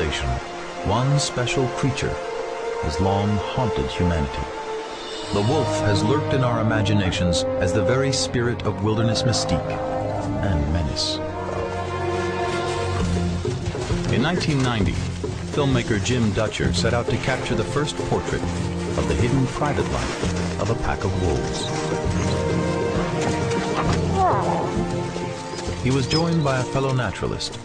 One special creature has long haunted humanity. The wolf has lurked in our imaginations as the very spirit of wilderness mystique and menace. In 1990, filmmaker Jim Dutcher set out to capture the first portrait of the hidden private life of a pack of wolves. He was joined by a fellow naturalist,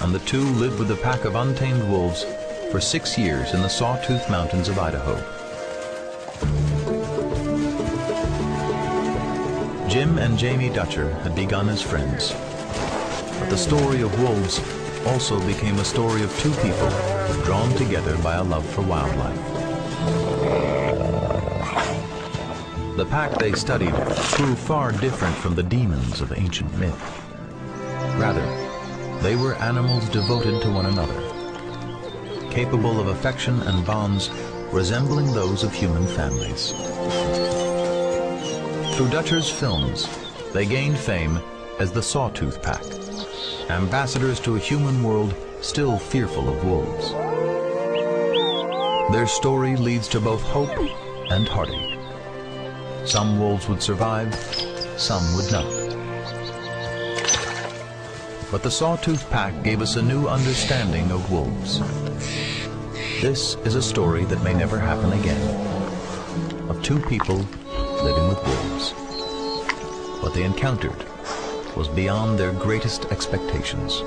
and the two lived with a pack of untamed wolves for 6 years in the Sawtooth Mountains of Idaho. Jim and Jamie Dutcher had begun as friends, but the story of wolves also became a story of two people drawn together by a love for wildlife. The pack they studied proved far different from the demons of ancient myth. Rather, they were animals devoted to one another, capable of affection and bonds resembling those of human families. Through Dutcher's films, they gained fame as the Sawtooth Pack, ambassadors to a human world still fearful of wolves. Their story leads to both hope and heartache. Some wolves would survive, some would not. But the Sawtooth Pack gave us a new understanding of wolves. This is a story that may never happen again, of two people living with wolves. What they encountered was beyond their greatest expectations.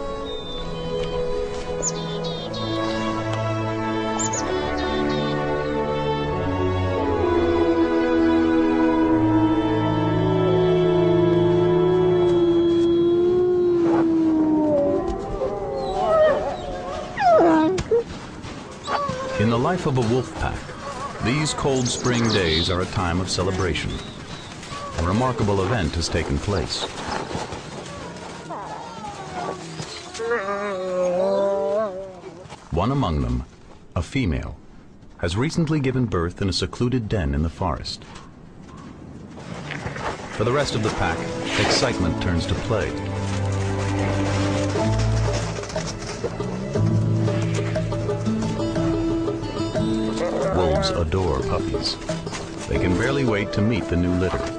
In the life of a wolf pack, these cold spring days are a time of celebration. A remarkable event has taken place. One among them, a female, has recently given birth in a secluded den in the forest. For the rest of the pack, excitement turns to play. Wolves adore puppies. They can barely wait to meet the new litter.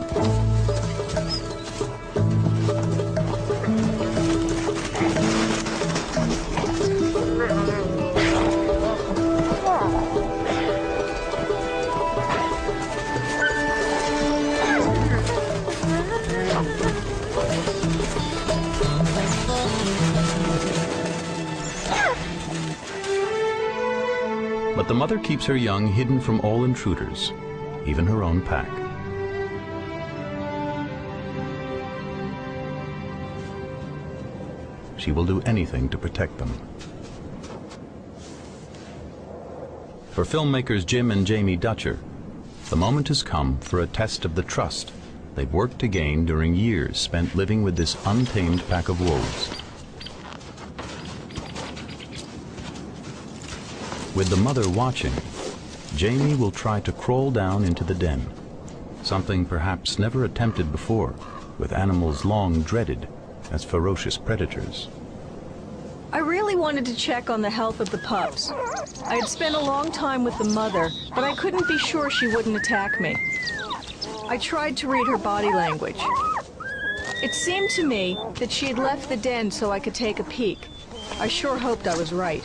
But the mother keeps her young hidden from all intruders, even her own pack. She will do anything to protect them. For filmmakers Jim and Jamie Dutcher, the moment has come for a test of the trust they've worked to gain during years spent living with this untamed pack of wolves. With the mother watching, Jamie will try to crawl down into the den, something perhaps never attempted before, with animals long dreaded as ferocious predators. I really wanted to check on the health of the pups. I had spent a long time with the mother, but I couldn't be sure she wouldn't attack me. I tried to read her body language. It seemed to me that she had left the den so I could take a peek. I sure hoped I was right.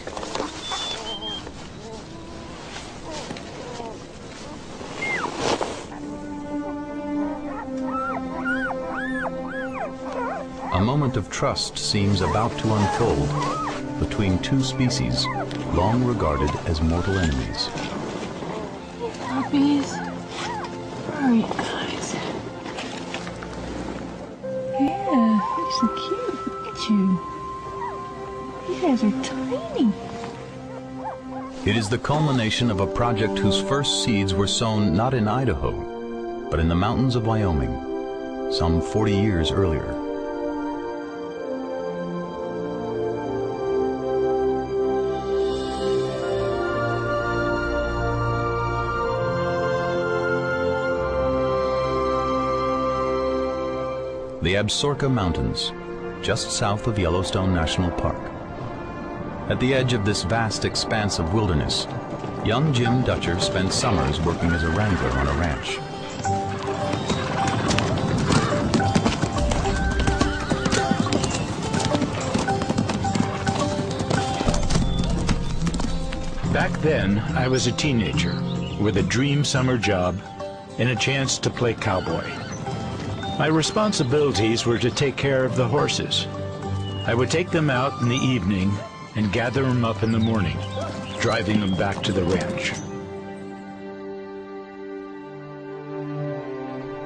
A moment of trust seems about to unfold between two species long regarded as mortal enemies. Puppies, very nice. Yeah, you're so cute. Look at you. You guys are tiny. It is the culmination of a project whose first seeds were sown not in Idaho, but in the mountains of Wyoming, some 40 years earlier. The Absaroka Mountains, just south of Yellowstone National Park. At the edge of this vast expanse of wilderness, young Jim Dutcher spent summers working as a wrangler on a ranch. Back then, I was a teenager with a dream summer job and a chance to play cowboy. My responsibilities were to take care of the horses. I would take them out in the evening and gather them up in the morning, driving them back to the ranch.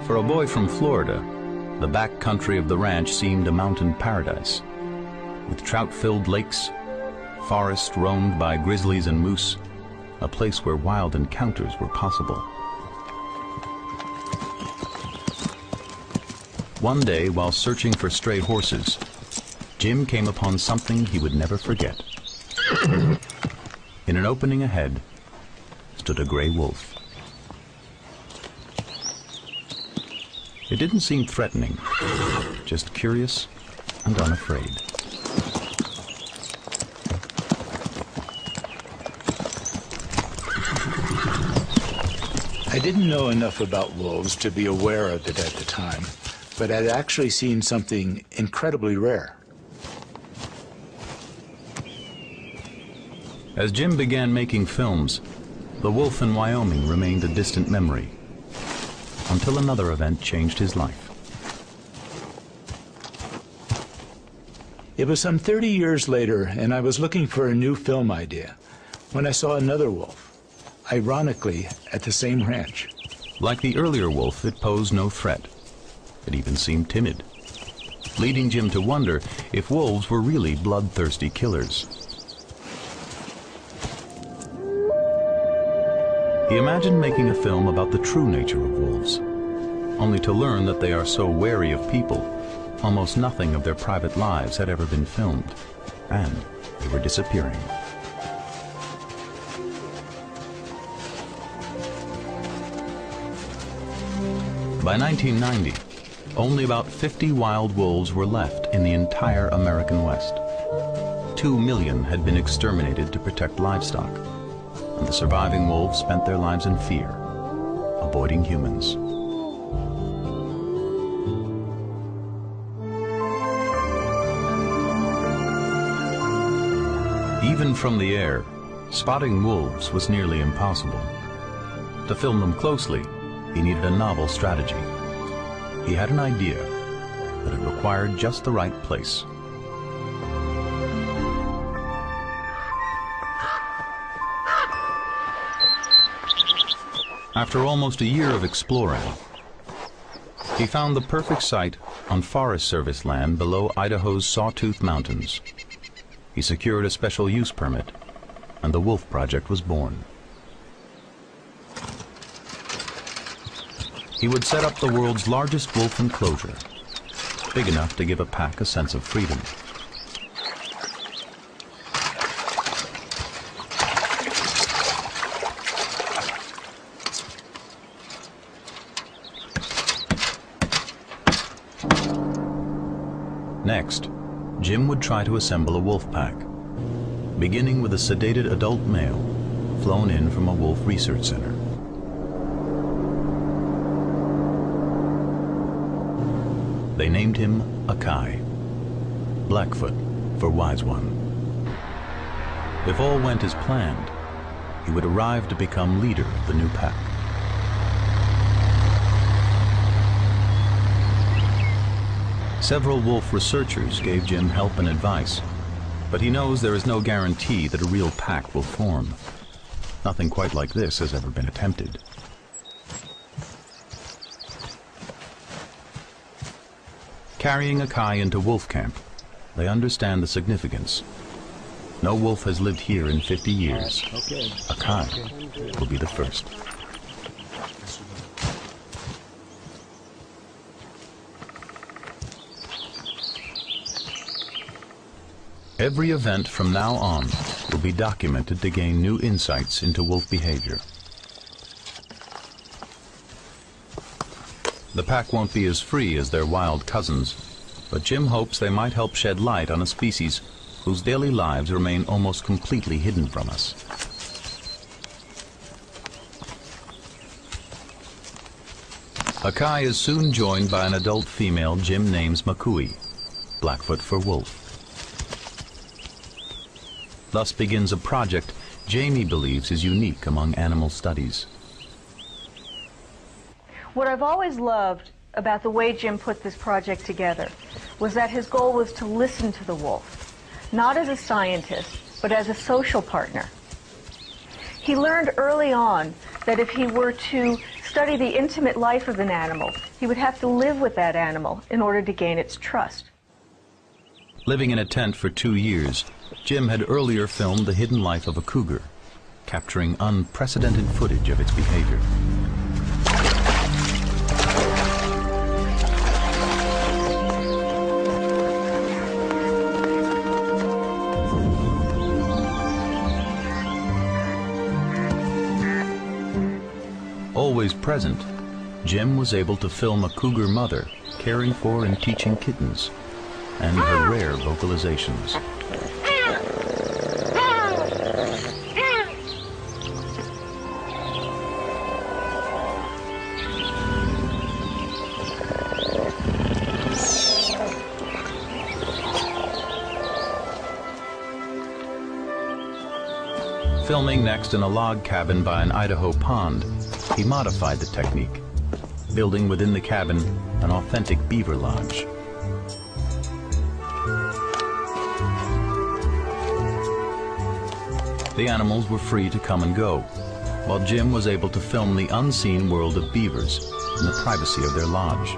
For a boy from Florida, the back country of the ranch seemed a mountain paradise, with trout-filled lakes, forest roamed by grizzlies and moose, a place where wild encounters were possible. One day, while searching for stray horses, Jim came upon something he would never forget. In an opening ahead stood a gray wolf. It didn't seem threatening, just curious and unafraid. I didn't know enough about wolves to be aware of it at the time, but I'd actually seen something incredibly rare. As Jim began making films, the wolf in Wyoming remained a distant memory, until another event changed his life. It was some 30 years later, and I was looking for a new film idea when I saw another wolf, ironically at the same ranch. Like the earlier wolf, it posed no threat. It even seemed timid, leading Jim to wonder if wolves were really bloodthirsty killers. He imagined making a film about the true nature of wolves, only to learn that they are so wary of people, almost nothing of their private lives had ever been filmed, and they were disappearing. By 1990, only about 50 wild wolves were left in the entire American West. 2 million had been exterminated to protect livestock, and the surviving wolves spent their lives in fear, avoiding humans. Even from the air, spotting wolves was nearly impossible. To film them closely, he needed a novel strategy. He had an idea, but it required just the right place. After almost a year of exploring, he found the perfect site on Forest Service land below Idaho's Sawtooth Mountains. He secured a special use permit, and the Wolf Project was born. He would set up the world's largest wolf enclosure, big enough to give a pack a sense of freedom. Next, Jim would try to assemble a wolf pack, beginning with a sedated adult male flown in from a wolf research center. They named him Akai, Blackfoot for Wise One. If all went as planned, he would arrive to become leader of the new pack. Several wolf researchers gave Jim help and advice, but he knows there is no guarantee that a real pack will form. Nothing quite like this has ever been attempted. Carrying Akai into wolf camp, they understand the significance. No wolf has lived here in 50 years. Akai will be the first. Every event from now on will be documented to gain new insights into wolf behavior. The pack won't be as free as their wild cousins, but Jim hopes they might help shed light on a species whose daily lives remain almost completely hidden from us. Akai is soon joined by an adult female Jim names Makui, Blackfoot for wolf. Thus begins a project Jamie believes is unique among animal studies. What I've always loved about the way Jim put this project together was that his goal was to listen to the wolf, not as a scientist, but as a social partner. He learned early on that if he were to study the intimate life of an animal, he would have to live with that animal in order to gain its trust. Living in a tent for 2 years, Jim had earlier filmed the hidden life of a cougar, capturing unprecedented footage of its behavior. Always present, Jim was able to film a cougar mother caring for and teaching kittens, and her rare vocalizations. Filming next in a log cabin by an Idaho pond, he modified the technique, building within the cabin an authentic beaver lodge. The animals were free to come and go, while Jim was able to film the unseen world of beavers in the privacy of their lodge.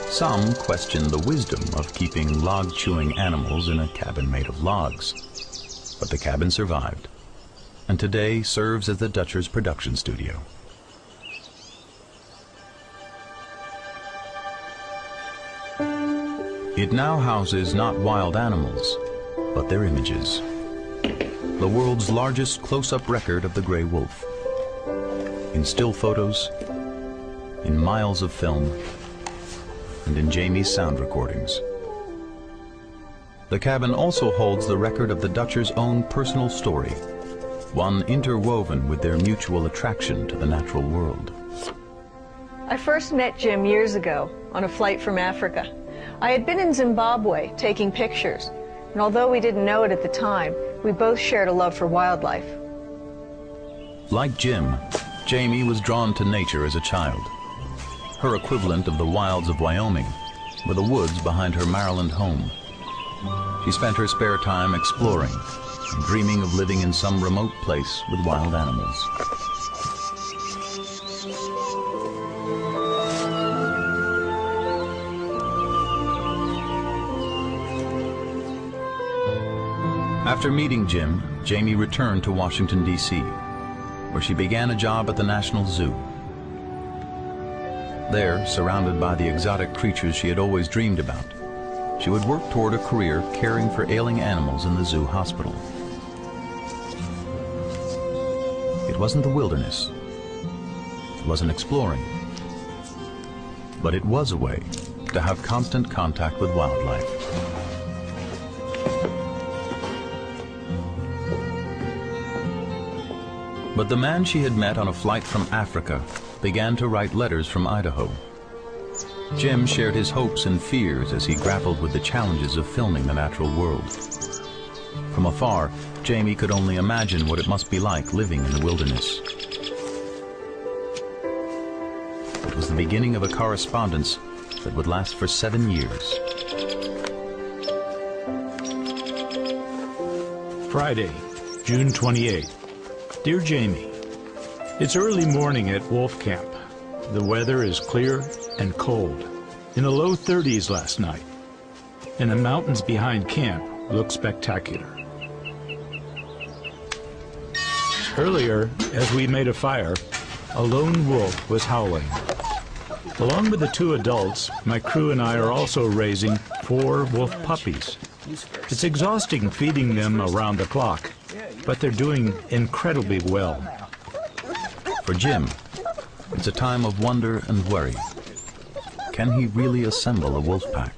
Some questioned the wisdom of keeping log-chewing animals in a cabin made of logs, but the cabin survived, and today serves as the Dutchers' production studio. It now houses not wild animals, but their images. The world's largest close-up record of the gray wolf. In still photos, in miles of film, and in Jamie's sound recordings. The cabin also holds the record of the Dutchers' own personal story, one interwoven with their mutual attraction to the natural world. I first met Jim years ago on a flight from Africa. I had been in Zimbabwe taking pictures, and although we didn't know it at the time, we both shared a love for wildlife. Like Jim, Jamie was drawn to nature as a child. Her equivalent of the wilds of Wyoming were the woods behind her Maryland home. She spent her spare time exploring, dreaming of living in some remote place with wild animals. After meeting Jim, Jamie returned to Washington, D.C., where she began a job at the National Zoo. There, surrounded by the exotic creatures she had always dreamed about, she would work toward a career caring for ailing animals in the zoo hospital. It wasn't the wilderness. It wasn't exploring. But it was a way to have constant contact with wildlife. But the man she had met on a flight from Africa began to write letters from Idaho. Jim shared his hopes and fears as he grappled with the challenges of filming the natural world. From afar, Jamie could only imagine what it must be like living in the wilderness. It was the beginning of a correspondence that would last for 7 years. Friday, June 28th. Dear Jamie, it's early morning at Wolf Camp. The weather is clear and cold, in the low 30s last night, and the mountains behind camp look spectacular. Earlier, as we made a fire, a lone wolf was howling. Along with the 2 adults, my crew and I are also raising 4 wolf puppies. It's exhausting feeding them around the clock, but they're doing incredibly well. For Jim, it's a time of wonder and worry. can he really assemble a wolf pack?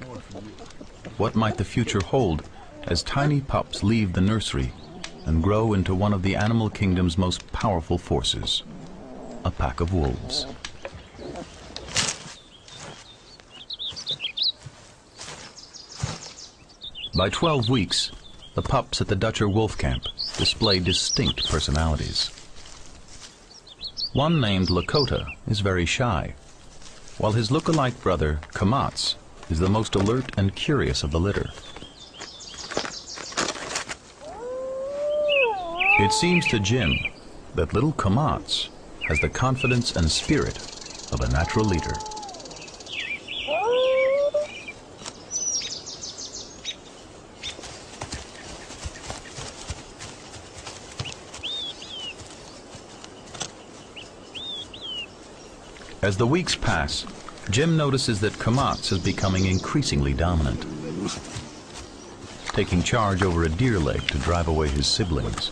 What might the future hold as tiny pups leave the nursery and grow into one of the animal kingdom's most powerful forces, a pack of wolves? By 12 weeks, the pups at the Dutcher wolf camp display distinct personalities. One named Lakota is very shy, while his look-alike brother, Kamats, is the most alert and curious of the litter. It seems to Jim that little Kamats has the confidence and spirit of a natural leader. As the weeks pass, Jim notices that Kamats is becoming increasingly dominant, taking charge over a deer leg to drive away his siblings.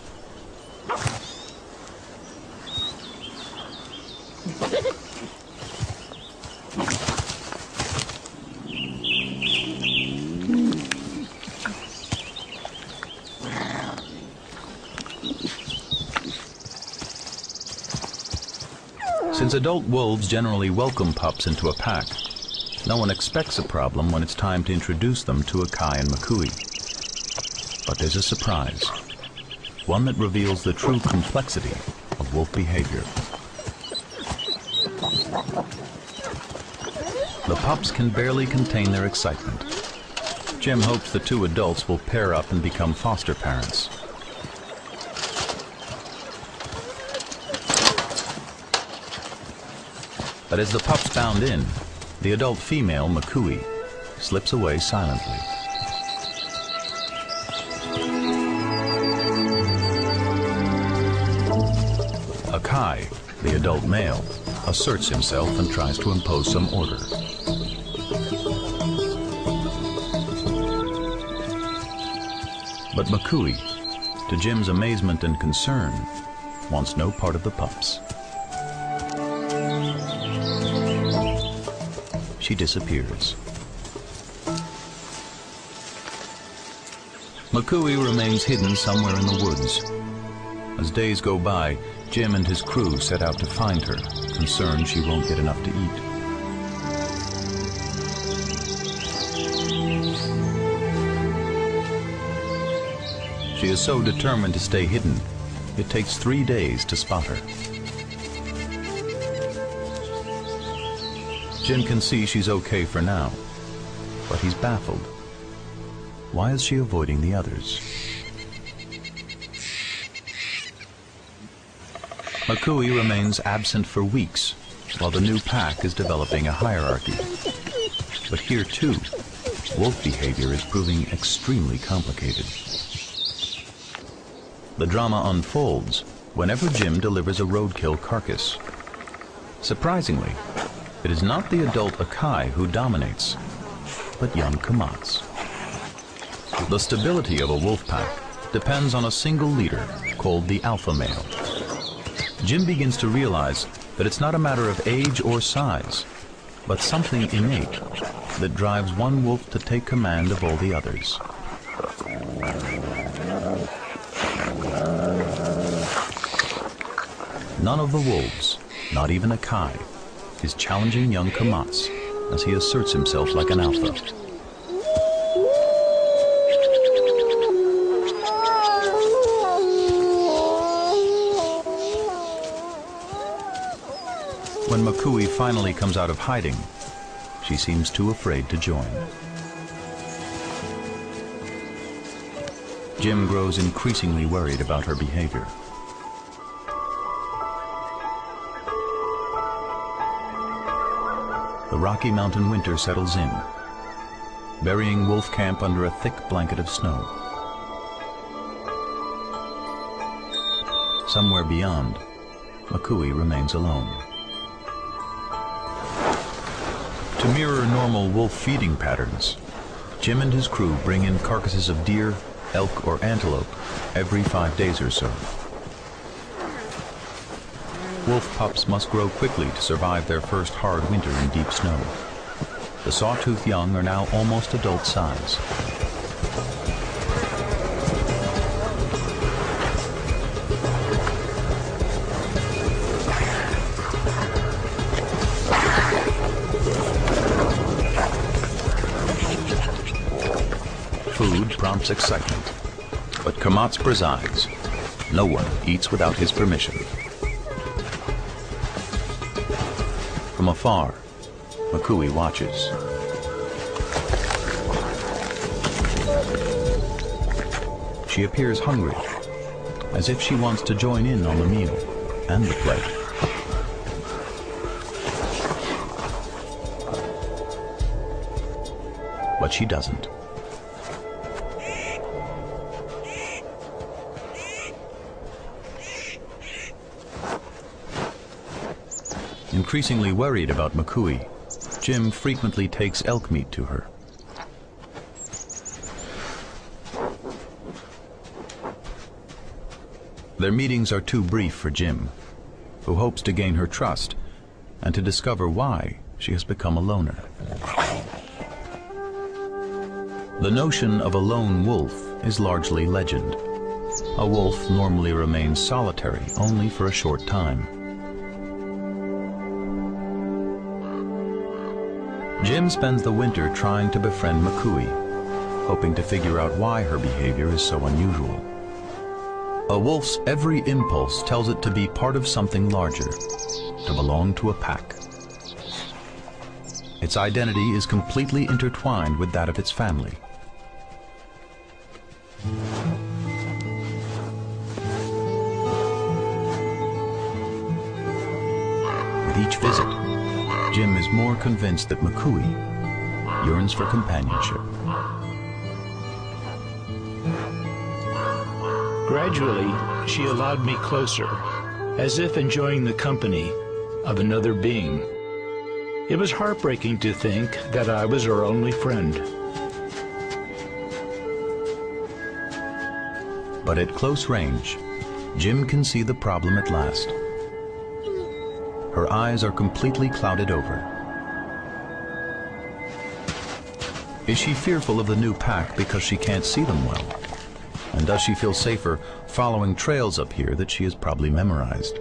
Since adult wolves generally welcome pups into a pack, no one expects a problem when it's time to introduce them to Akai and Makui. But there's a surprise, one that reveals the true complexity of wolf behavior. The pups can barely contain their excitement. Jim hopes the two adults will pair up and become foster parents. But as the pups bound in, the adult female, Makui, slips away silently. Akai, the adult male, asserts himself and tries to impose some order. But Makui, to Jim's amazement and concern, wants no part of the pups. She disappears. Makui remains hidden somewhere in the woods. As days go by, Jim and his crew set out to find her, concerned she won't get enough to eat. She is so determined to stay hidden, it takes 3 days to spot her. Jim can see she's okay for now, but he's baffled. Why is she avoiding the others? Makui remains absent for weeks, while the new pack is developing a hierarchy. But here too, wolf behavior is proving extremely complicated. The drama unfolds whenever Jim delivers a roadkill carcass. Surprisingly, it is not the adult Akai who dominates, but young Kamats. The stability of a wolf pack depends on a single leader called the alpha male. Jim begins to realize that it's not a matter of age or size, but something innate that drives one wolf to take command of all the others. None of the wolves, not even Akai, is challenging young Kamats as he asserts himself like an alpha. When Makui finally comes out of hiding, she seems too afraid to join. Jim grows increasingly worried about her behavior. The Rocky Mountain winter settles in, burying Wolf Camp under a thick blanket of snow. Somewhere beyond, Makui remains alone. To mirror normal wolf feeding patterns, Jim and his crew bring in carcasses of deer, elk, or antelope every 5 days or so. Wolf pups must grow quickly to survive their first hard winter in deep snow. The sawtooth young are now almost adult size. Food prompts excitement, but Kamatz presides. No one eats without his permission. From afar, Makui watches. She appears hungry, as if she wants to join in on the meal and the play. But she doesn't. Increasingly worried about Makui, Jim frequently takes elk meat to her. Their meetings are too brief for Jim, who hopes to gain her trust and to discover why she has become a loner. The notion of a lone wolf is largely legend. A wolf normally remains solitary only for a short time. Jim spends the winter trying to befriend Makui, hoping to figure out why her behavior is so unusual. A wolf's every impulse tells it to be part of something larger, to belong to a pack. Its identity is completely intertwined with that of its family. With each visit, Jim is more convinced that Makui yearns for companionship. Gradually, she allowed me closer, as if enjoying the company of another being. It was heartbreaking to think that I was her only friend. But at close range, Jim can see the problem at last. Her eyes are completely clouded over. Is she fearful of the new pack because she can't see them well? And does she feel safer following trails up here that she has probably memorized?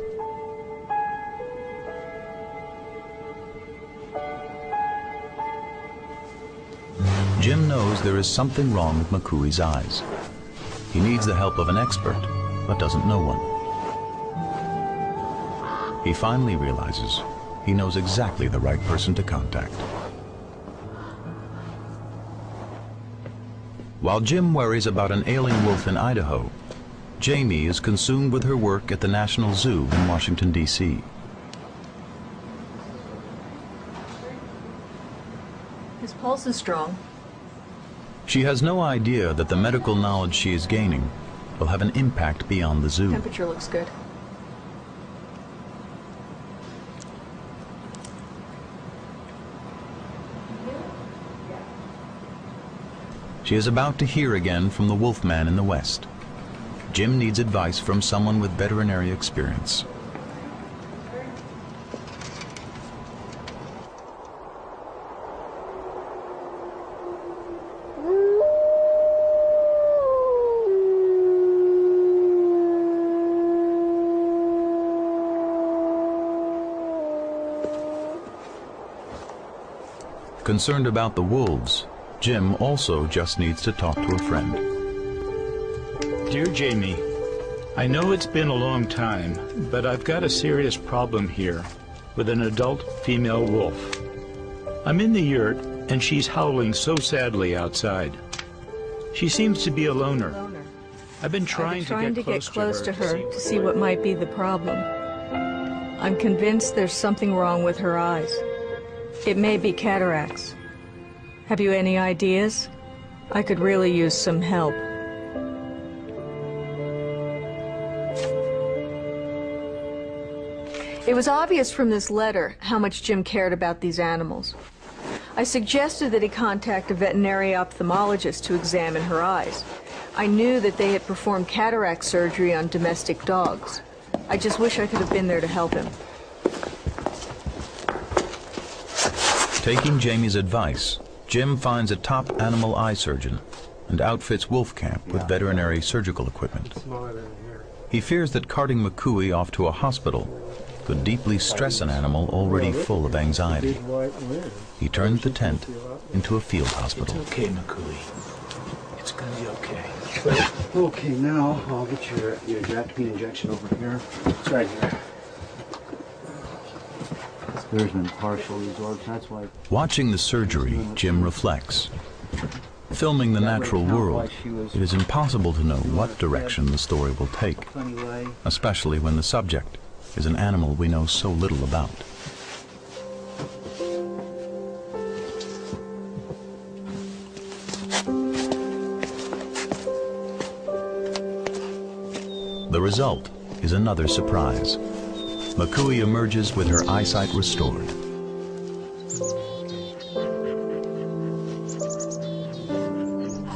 Jim knows there is something wrong with Makui's eyes. He needs the help of an expert, but doesn't know one. He finally realizes he knows exactly the right person to contact. While Jim worries about an ailing wolf in Idaho, Jamie is consumed with her work at the National Zoo in Washington, D.C. His pulse is strong. She has no idea that the medical knowledge she is gaining will have an impact beyond the zoo. Temperature looks good. She is about to hear again from the wolfman in the west. Jim needs advice from someone with veterinary experience. Concerned about the wolves, Jim also just needs to talk to a friend. Dear Jamie, I know it's been a long time, but I've got a serious problem here with an adult female wolf. I'm in the yurt, and she's howling so sadly outside. She seems to be a loner. I've been trying to get close to her to see what might be the problem. I'm convinced there's something wrong with her eyes. It may be cataracts. Have you any ideas? I could really use some help. It was obvious from this letter how much Jim cared about these animals. I suggested that he contact a veterinary ophthalmologist to examine her eyes. I knew that they had performed cataract surgery on domestic dogs. I just wish I could have been there to help him. Taking Jamie's advice, Jim finds a top animal eye surgeon and outfits Wolf Camp with veterinary surgical equipment. He fears that carting McCooey off to a hospital could deeply stress an animal already full of anxiety. He turns the tent into a field hospital. It's okay, McCooey. It's gonna be okay. Okay, now I'll get your atropine injection over here. It's right here. There's been partial resorption, that's why. Watching the surgery, Jim reflects. Filming the natural world, it is impossible to know what direction the story will take, especially when the subject is an animal we know so little about. The result is another surprise. McCooey emerges with her eyesight restored.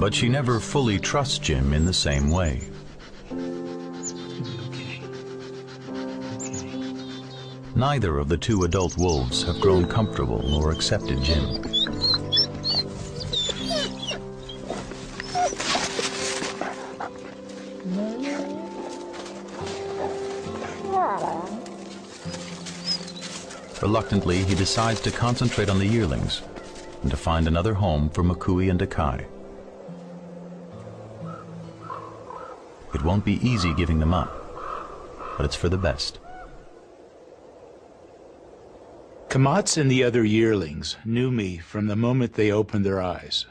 But she never fully trusts Jim in the same way. Neither of the two adult wolves have grown comfortable or accepted Jim. Reluctantly, he decides to concentrate on the yearlings and to find another home for McCooey and Akai. It won't be easy giving them up, but it's for the best. Kamats and the other yearlings knew me from the moment they opened their eyes.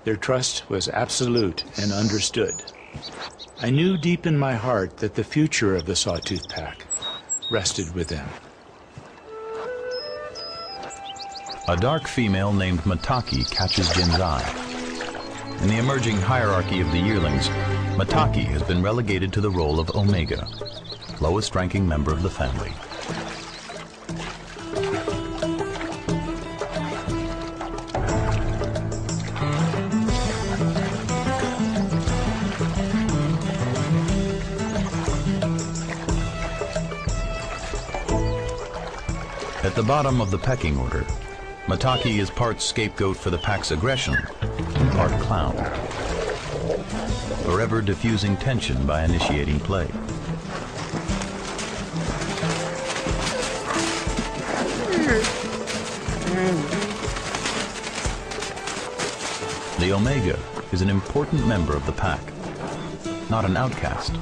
Their trust was absolute and understood. I knew deep in my heart that the future of the Sawtooth Pack rested with them. A dark female named Mataki catches Jim's eye. In the emerging hierarchy of the yearlings, Mataki has been relegated to the role of Omega, lowest-ranking member of the family. At the bottom of the pecking order, Mataki is part scapegoat for the pack's aggression and part clown, forever diffusing tension by initiating play. The Omega is an important member of the pack. Not an outcast,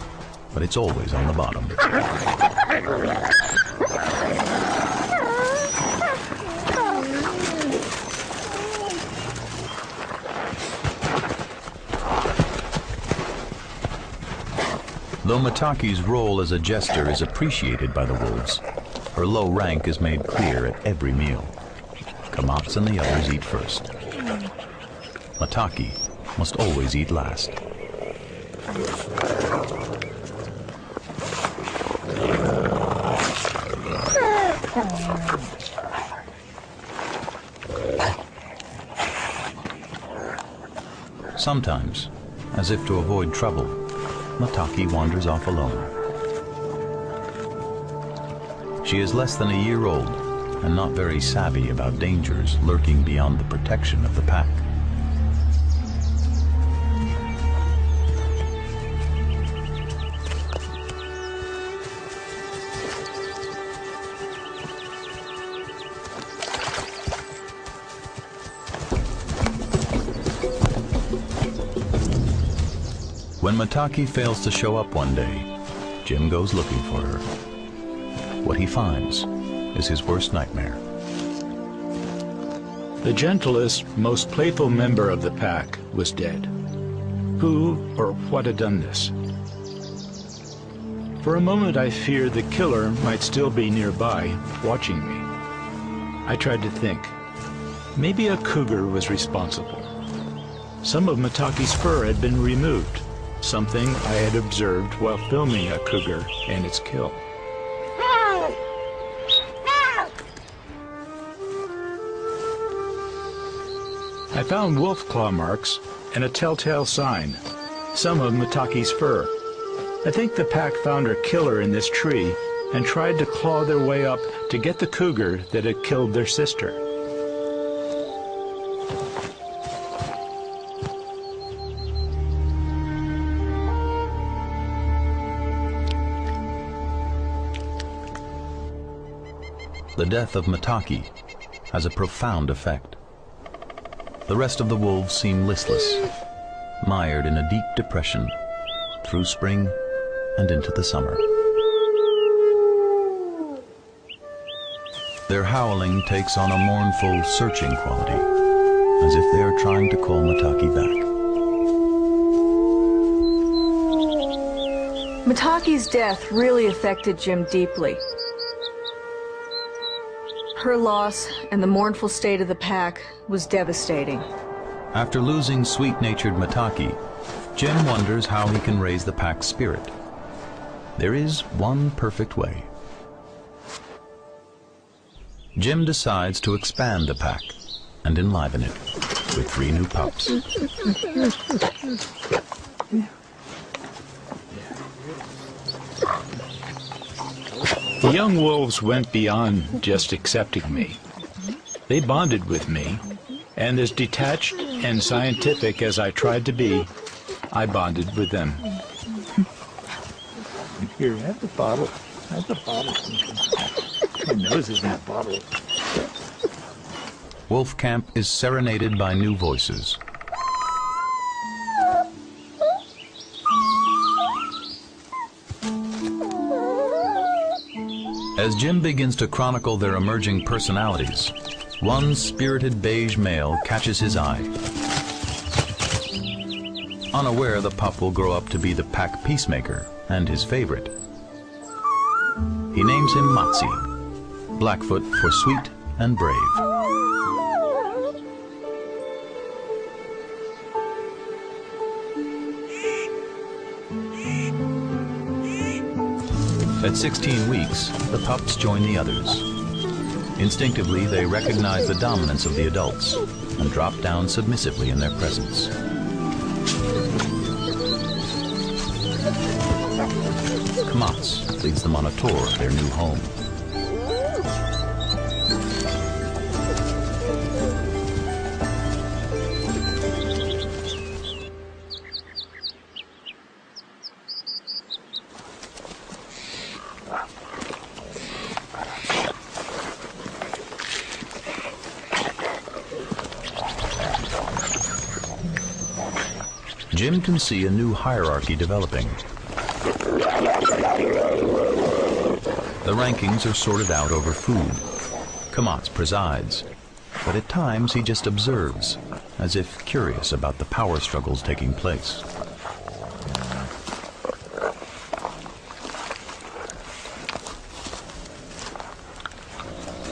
but it's always on the bottom. Though Mataki's role as a jester is appreciated by the wolves, her low rank is made clear at every meal. Kamats and the others eat first. Mataki must always eat last. Sometimes, as if to avoid trouble, Mataki wanders off alone. She is less than a year old and not very savvy about dangers lurking beyond the protection of the pack. When Mataki fails to show up one day, Jim goes looking for her. What he finds is his worst nightmare. The gentlest, most playful member of the pack was dead. Who or what had done this? For a moment I feared the killer might still be nearby, watching me. I tried to think. Maybe a cougar was responsible. Some of Mataki's fur had been removed, something I had observed while filming a cougar and its kill. I found wolf claw marks and a telltale sign, some of Mataki's fur. I think the pack found her killer in this tree and tried to claw their way up to get the cougar that had killed their sister. The death of Mataki has a profound effect. The rest of the wolves seem listless, mired in a deep depression through spring and into the summer. Their howling takes on a mournful, searching quality, as if they are trying to call Mataki back. Mataki's death really affected Jim deeply. Her loss and the mournful state of the pack was devastating. After losing sweet-natured Mataki, Jim wonders how he can raise the pack's spirit. There is one perfect way. Jim decides to expand the pack and enliven it with 3 new pups. The young wolves went beyond just accepting me. They bonded with me, and as detached and scientific as I tried to be, I bonded with them. Here, have the bottle. Have the bottle. My nose is in that bottle. Wolf Camp is serenaded by new voices. As Jim begins to chronicle their emerging personalities, one spirited beige male catches his eye. Unaware the pup will grow up to be the pack peacemaker and his favorite. He names him Matsi, Blackfoot for sweet and brave. At 16 weeks, the pups join the others. Instinctively, they recognize the dominance of the adults and drop down submissively in their presence. Kamats leads them on a tour of their new home. Jim can see a new hierarchy developing. The rankings are sorted out over food. Kamats presides, but at times he just observes, as if curious about the power struggles taking place.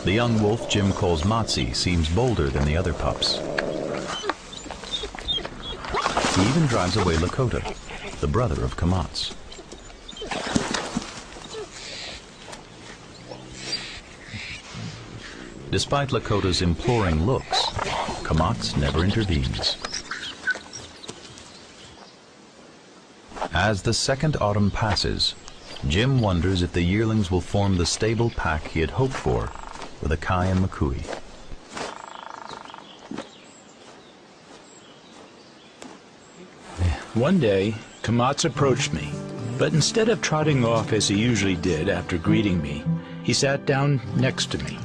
The young wolf Jim calls Matsi seems bolder than the other pups. He even drives away Lakota, the brother of Kamats. Despite Lakota's imploring looks, Kamats never intervenes. As the second autumn passes, Jim wonders if the yearlings will form the stable pack he had hoped for with Akai and Makui. One day, Kamats approached me, but instead of trotting off as he usually did after greeting me, he sat down next to me.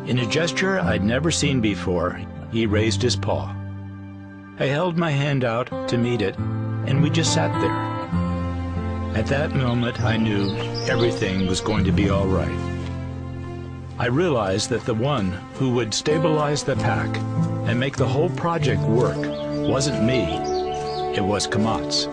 In a gesture I'd never seen before, he raised his paw. I held my hand out to meet it, and we just sat there. At that moment, I knew everything was going to be all right. I realized that the one who would stabilize the pack and make the whole project work wasn't me, it was Kamats.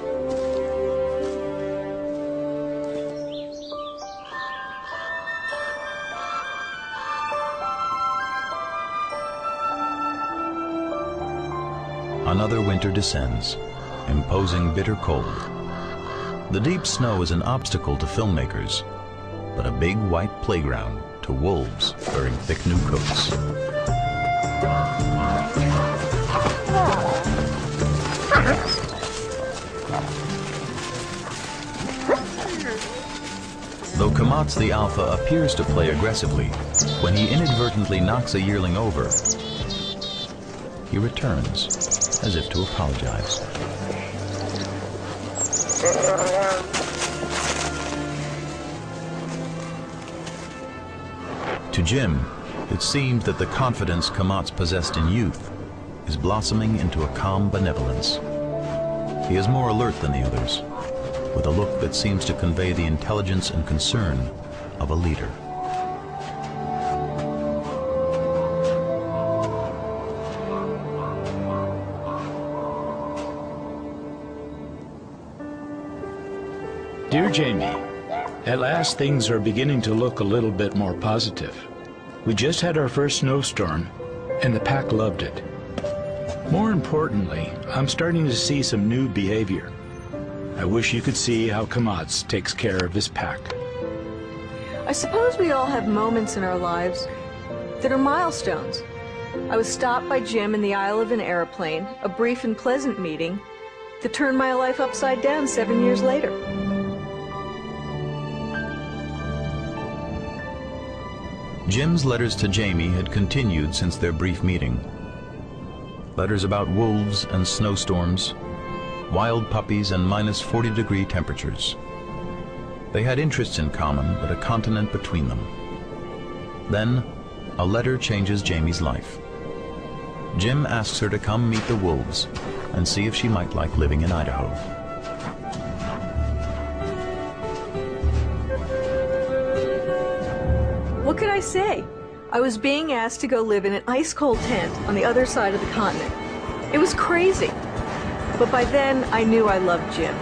Another winter descends, imposing bitter cold. The deep snow is an obstacle to filmmakers, but a big white playground to wolves wearing thick new coats. Though Kamats the alpha appears to play aggressively, when he inadvertently knocks a yearling over, he returns as if to apologize. Jim, it seems that the confidence Kamats possessed in youth is blossoming into a calm benevolence. He is more alert than the others, with a look that seems to convey the intelligence and concern of a leader. Dear Jamie, at last things are beginning to look a little bit more positive. We just had our first snowstorm, and the pack loved it. More importantly, I'm starting to see some new behavior. I wish you could see how Kamats takes care of his pack. I suppose we all have moments in our lives that are milestones. I was stopped by Jim in the aisle of an airplane, a brief and pleasant meeting that turned my life upside down 7 years later. Jim's letters to Jamie had continued since their brief meeting. Letters about wolves and snowstorms, wild puppies and minus 40-degree temperatures. They had interests in common, but a continent between them. Then, a letter changes Jamie's life. Jim asks her to come meet the wolves and see if she might like living in Idaho. What could I say? I was being asked to go live in an ice-cold tent on the other side of the continent. It was crazy. But by then, I knew I loved Jim.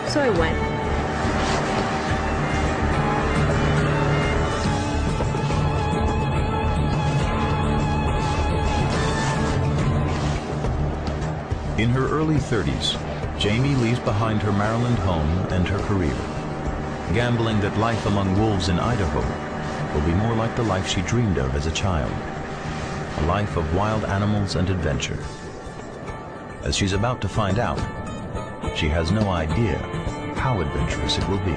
So I went. In her early 30s, Jamie leaves behind her Maryland home and her career, gambling that life among wolves in Idaho will be more like the life she dreamed of as a child, a life of wild animals and adventure. As she's about to find out, she has no idea how adventurous it will be.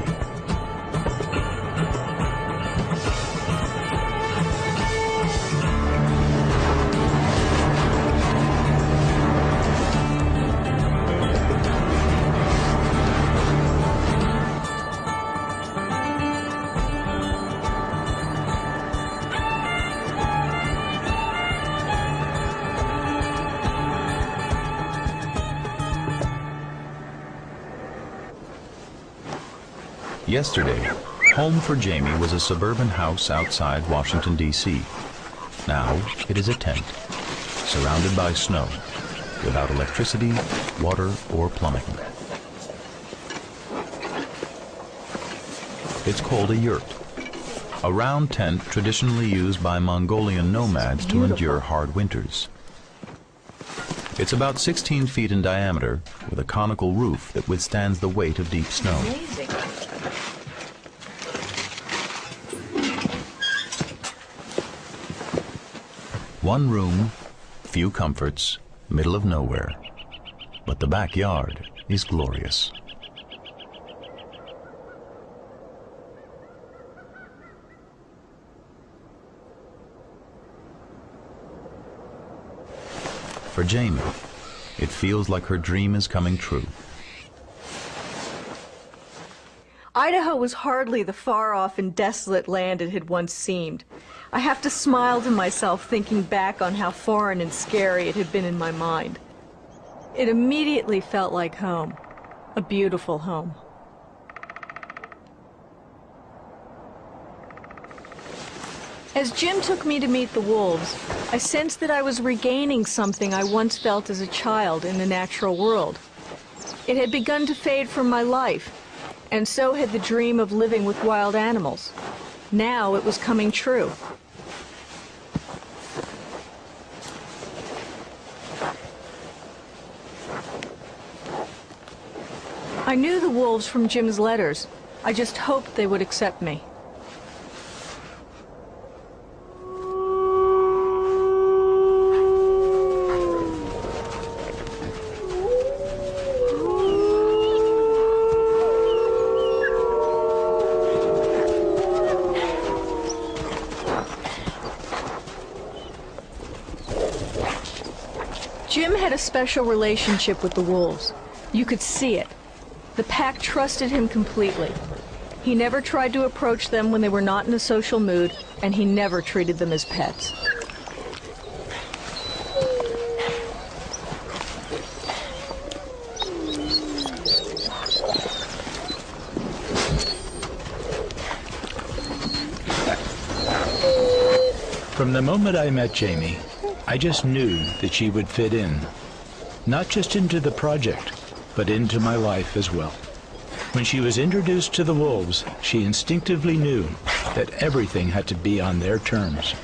Yesterday, home for Jamie was a suburban house outside Washington, D.C. Now it is a tent, surrounded by snow, without electricity, water, or plumbing. It's called a yurt, a round tent traditionally used by Mongolian nomads to endure hard winters. It's about 16 feet in diameter, with a conical roof that withstands the weight of deep snow. Amazing. One room, few comforts, middle of nowhere. But the backyard is glorious. For Jamie, it feels like her dream is coming true. Idaho was hardly the far-off and desolate land it had once seemed. I have to smile to myself thinking back on how foreign and scary it had been in my mind. It immediately felt like home, a beautiful home. As Jim took me to meet the wolves, I sensed that I was regaining something I once felt as a child in the natural world. It had begun to fade from my life, and so had the dream of living with wild animals. Now it was coming true. I knew the wolves from Jim's letters. I just hoped they would accept me. Jim had a special relationship with the wolves. You could see it. The pack trusted him completely. He never tried to approach them when they were not in a social mood, and he never treated them as pets. From the moment I met Jamie, I just knew that she would fit in, not just into the project, but into my life as well. When she was introduced to the wolves, she instinctively knew that everything had to be on their terms.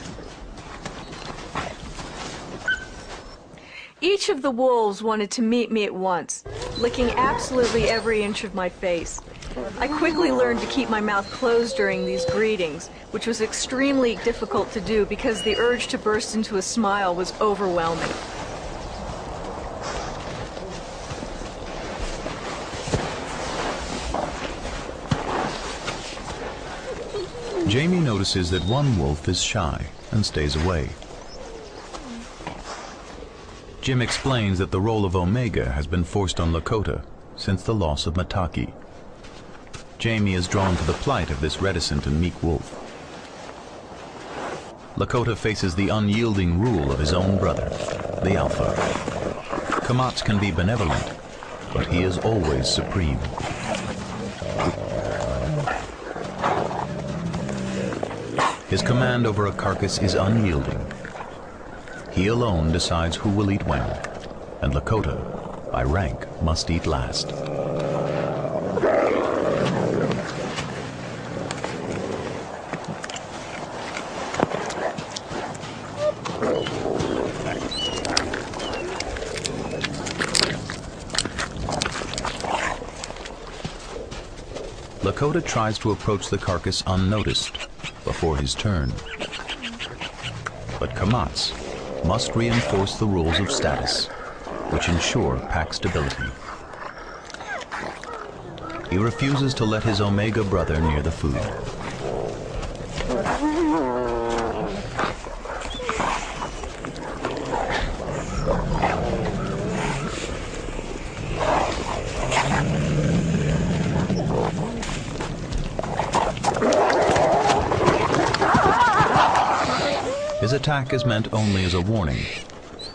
Each of the wolves wanted to meet me at once, licking absolutely every inch of my face. I quickly learned to keep my mouth closed during these greetings, which was extremely difficult to do because the urge to burst into a smile was overwhelming. Jamie notices that one wolf is shy and stays away. Jim explains that the role of Omega has been forced on Lakota since the loss of Mataki. Jamie is drawn to the plight of this reticent and meek wolf. Lakota faces the unyielding rule of his own brother, the Alpha. Kamats can be benevolent, but he is always supreme. His command over a carcass is unyielding. He alone decides who will eat when, and Lakota, by rank, must eat last. Lakota tries to approach the carcass unnoticed before his turn. But Kamats must reinforce the rules of status, which ensure pack stability. He refuses to let his Omega brother near the food. His attack is meant only as a warning.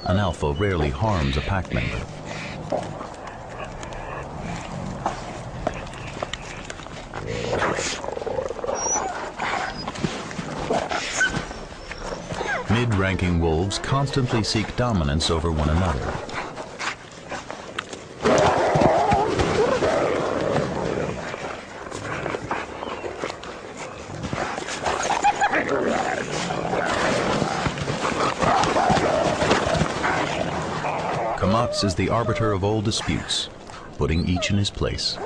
An alpha rarely harms a pack member. Mid-ranking wolves constantly seek dominance over one another. Kamats is the arbiter of all disputes, putting each in his place.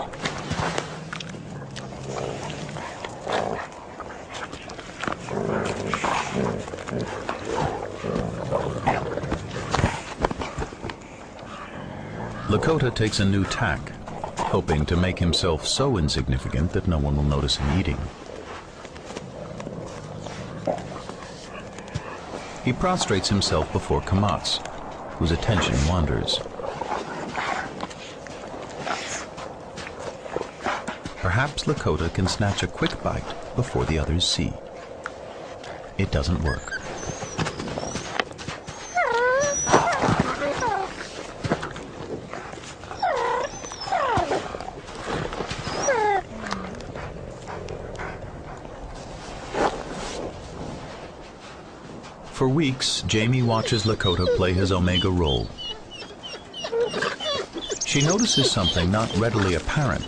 Lakota takes a new tack, hoping to make himself so insignificant that no one will notice him eating. He prostrates himself before Kamats, whose attention wanders. Perhaps Lakota can snatch a quick bite before the others see. It doesn't work. For weeks, Jamie watches Lakota play his Omega role. She notices something not readily apparent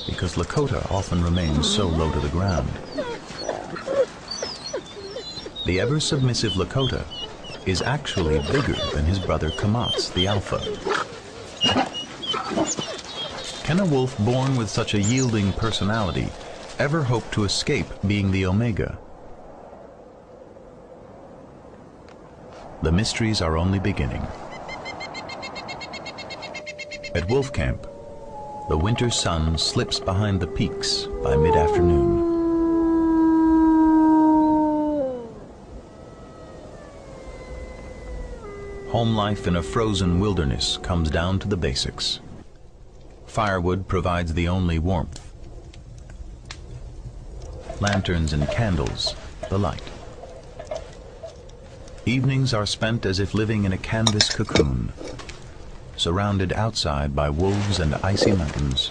because Lakota often remains so low to the ground. The ever-submissive Lakota is actually bigger than his brother Kamats, the Alpha. Can a wolf born with such a yielding personality ever hope to escape being the Omega? The mysteries are only beginning. At wolf camp, the winter sun slips behind the peaks by mid-afternoon. Home life in a frozen wilderness comes down to the basics. Firewood provides the only warmth. Lanterns and candles, the light. Evenings are spent as if living in a canvas cocoon, surrounded outside by wolves and icy mountains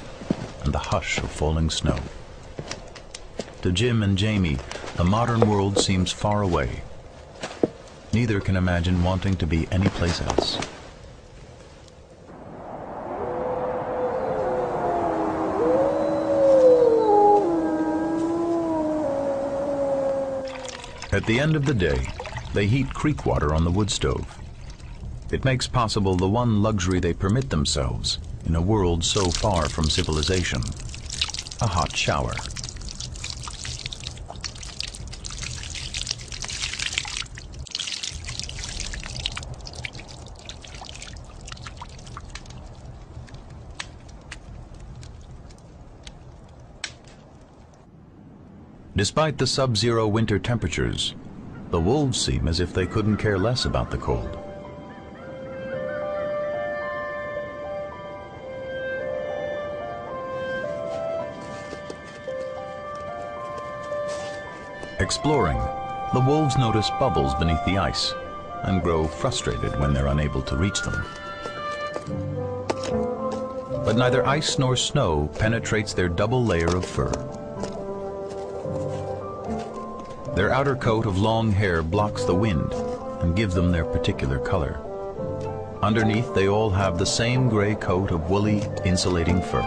and the hush of falling snow. To Jim and Jamie, the modern world seems far away. Neither can imagine wanting to be anyplace else. At the end of the day, they heat creek water on the wood stove. It makes possible the one luxury they permit themselves in a world so far from civilization: a hot shower. Despite the sub-zero winter temperatures, the wolves seem as if they couldn't care less about the cold. Exploring, the wolves notice bubbles beneath the ice and grow frustrated when they're unable to reach them. But neither ice nor snow penetrates their double layer of fur. Their outer coat of long hair blocks the wind and gives them their particular color. Underneath, they all have the same gray coat of woolly, insulating fur.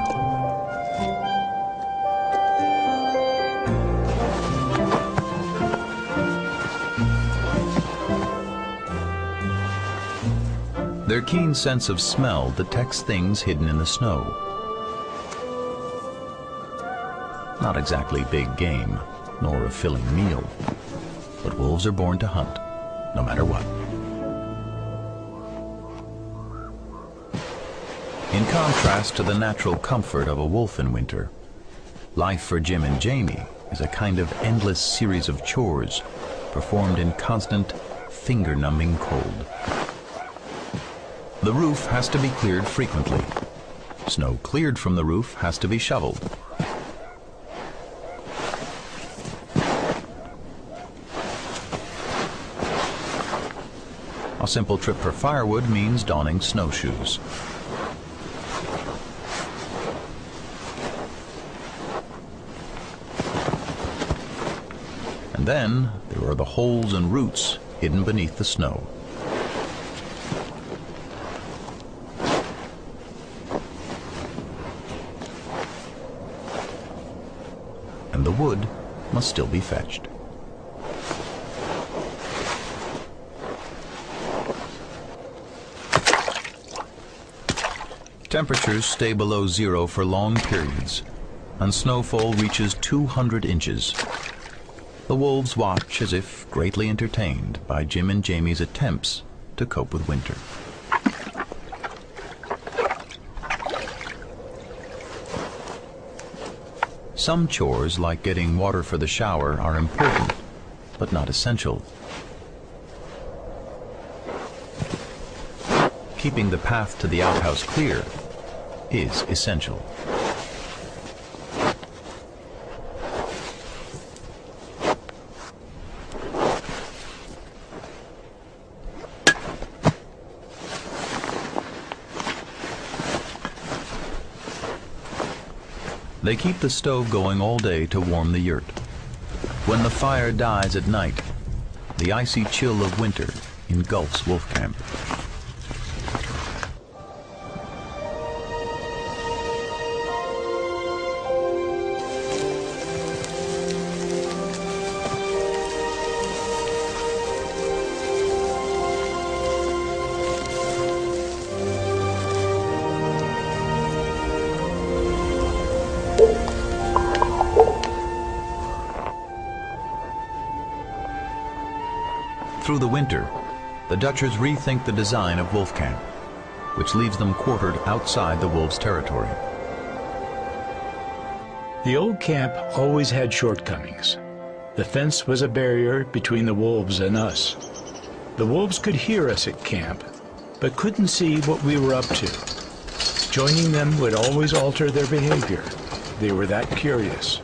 Their keen sense of smell detects things hidden in the snow. Not exactly big game, nor a filling meal, but wolves are born to hunt, no matter what. In contrast to the natural comfort of a wolf in winter, life for Jim and Jamie is a kind of endless series of chores performed in constant, finger-numbing cold. The roof has to be cleared frequently. Snow cleared from the roof has to be shoveled. A simple trip for firewood means donning snowshoes. And then there are the holes and roots hidden beneath the snow. And the wood must still be fetched. Temperatures stay below zero for long periods, and snowfall reaches 200 inches. The wolves watch as if greatly entertained by Jim and Jamie's attempts to cope with winter. Some chores, like getting water for the shower, are important, but not essential. Keeping the path to the outhouse clear is essential. They keep the stove going all day to warm the yurt. When the fire dies at night, the icy chill of winter engulfs wolf camp. Through the winter, the Dutchers rethink the design of wolf camp, which leaves them quartered outside the wolves' territory. The old camp always had shortcomings. The fence was a barrier between the wolves and us. The wolves could hear us at camp, but couldn't see what we were up to. Joining them would always alter their behavior. They were that curious.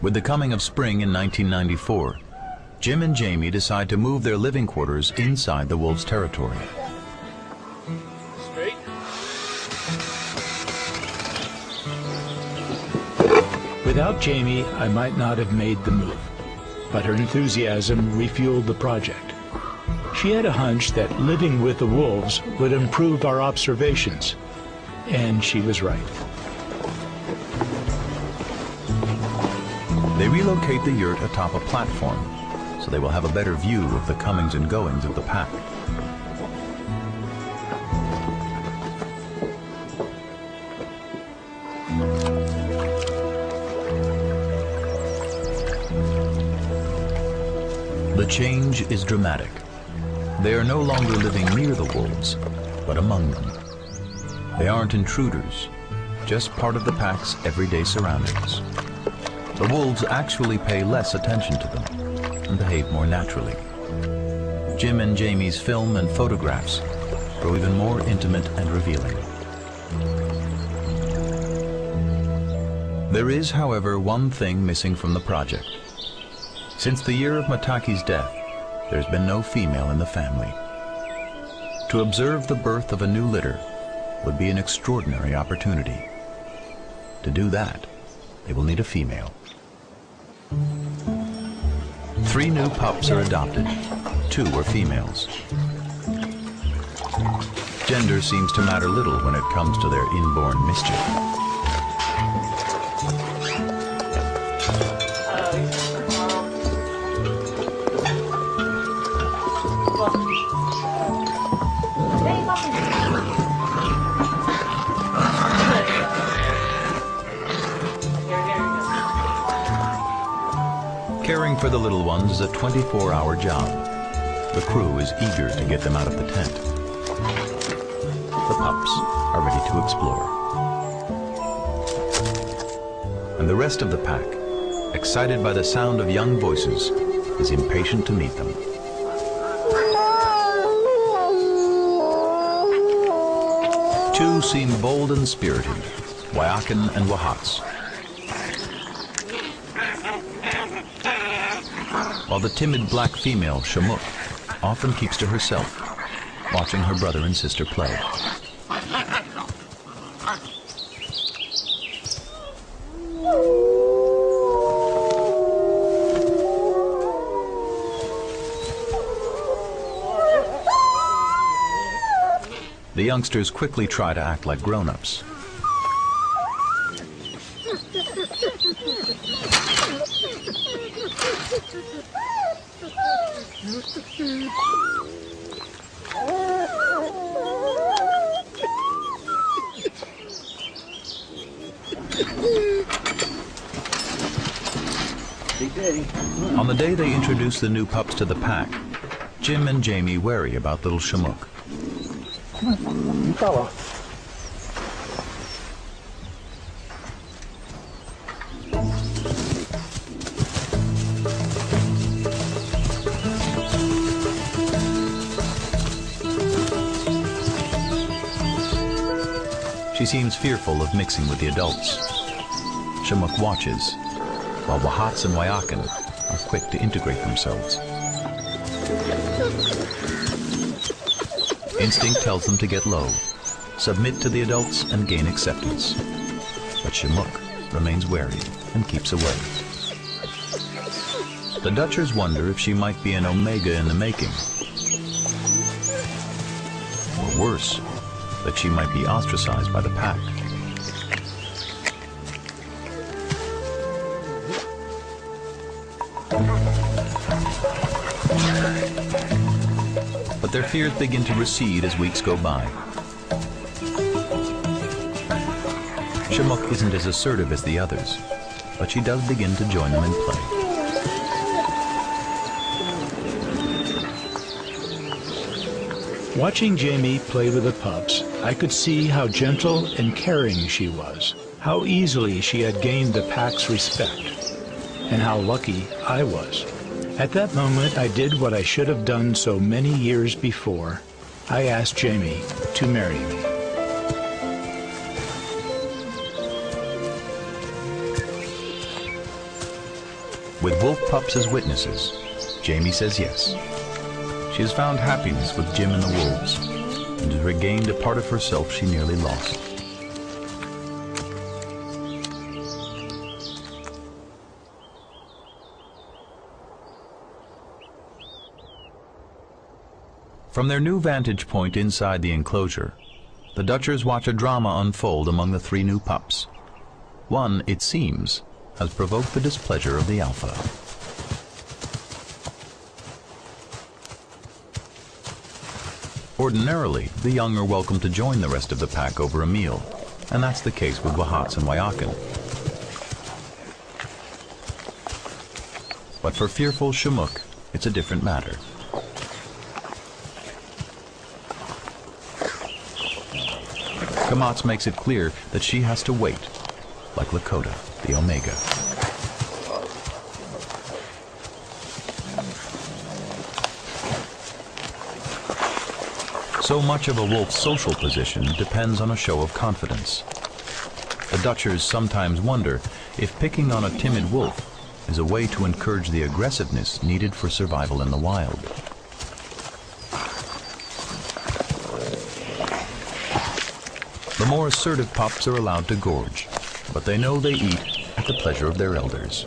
With the coming of spring in 1994, Jim and Jamie decide to move their living quarters inside the wolves' territory. Straight. Without Jamie, I might not have made the move, but her enthusiasm refueled the project. She had a hunch that living with the wolves would improve our observations, and she was right. They relocate the yurt atop a platform, so they will have a better view of the comings and goings of the pack. The change is dramatic. They are no longer living near the wolves, but among them. They aren't intruders, just part of the pack's everyday surroundings. The wolves actually pay less attention to them and behave more naturally. Jim and Jamie's film and photographs grow even more intimate and revealing. There is, however, one thing missing from the project. Since the year of Mataki's death, there's been no female in the family. To observe the birth of a new litter would be an extraordinary opportunity. To do that, they will need a female. 3 new pups are adopted. 2 are females. Gender seems to matter little when it comes to their inborn mischief. Caring for the little ones is a 24-hour job. The crew is eager to get them out of the tent. The pups are ready to explore. And the rest of the pack, excited by the sound of young voices, is impatient to meet them. Two seem bold and spirited, Wyakin and Wahats, while the timid black female, Shamuk, often keeps to herself, watching her brother and sister play. The youngsters quickly try to act like grown-ups. On the day they introduce the new pups to the pack, Jim and Jamie worry about little Shamuk. Come on, you follow. She seems fearful of mixing with the adults. Shamuk watches, while Wahats and Wyakin are quick to integrate themselves. Instinct tells them to get low, submit to the adults and gain acceptance. But Shamuk remains wary and keeps away. The Dutchers wonder if she might be an omega in the making. Or worse, that she might be ostracized by the pack. But their fears begin to recede as weeks go by. Shamuk isn't as assertive as the others, but she does begin to join them in play. Watching Jamie play with the pups, I could see how gentle and caring she was, how easily she had gained the pack's respect, and how lucky I was. At that moment, I did what I should have done so many years before. I asked Jamie to marry me. With wolf pups as witnesses, Jamie says yes. She has found happiness with Jim and the wolves, and has regained a part of herself she nearly lost. From their new vantage point inside the enclosure, the Dutchers watch a drama unfold among the three new pups. One, it seems, has provoked the displeasure of the alpha. Ordinarily, the young are welcome to join the rest of the pack over a meal, and that's the case with Wahats and Wyakin. But for fearful Shamook, it's a different matter. Kamatz makes it clear that she has to wait, like Lakota, the Omega. So much of a wolf's social position depends on a show of confidence. The Dutchers sometimes wonder if picking on a timid wolf is a way to encourage the aggressiveness needed for survival in the wild. The more assertive pups are allowed to gorge, but they know they eat at the pleasure of their elders.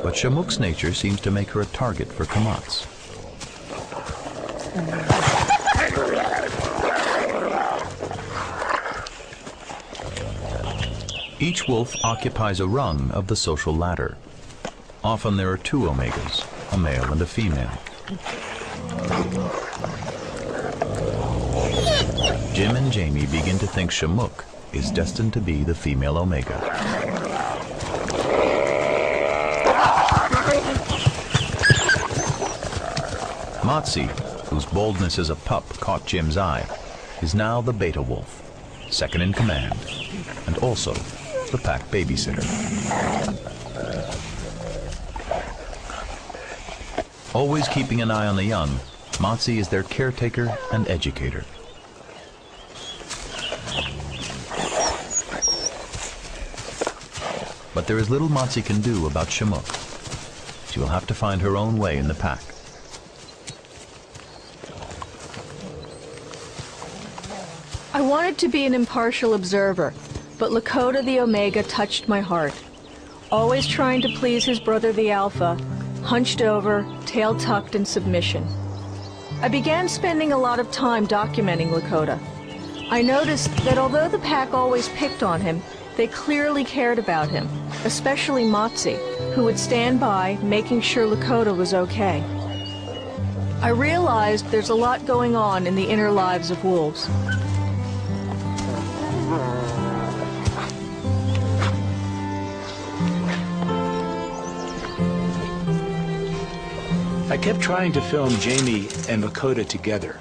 But Shamook's nature seems to make her a target for Kamatz. Each wolf occupies a rung of the social ladder. Often there are two Omegas, a male and a female. Jim and Jamie begin to think Shamook is destined to be the female Omega. Matsi, whose boldness as a pup caught Jim's eye, is now the beta wolf, second in command, and also the pack babysitter. Always keeping an eye on the young, Matsi is their caretaker and educator. But there is little Matsi can do about Shamook. She will have to find her own way in the pack. I wanted to be an impartial observer, but Lakota the Omega touched my heart. Always trying to please his brother the Alpha, hunched over, tail tucked in submission. I began spending a lot of time documenting Lakota. I noticed that although the pack always picked on him, they clearly cared about him, especially Matsi, who would stand by, making sure Lakota was okay. I realized there's a lot going on in the inner lives of wolves. I kept trying to film Jamie and Lakota together.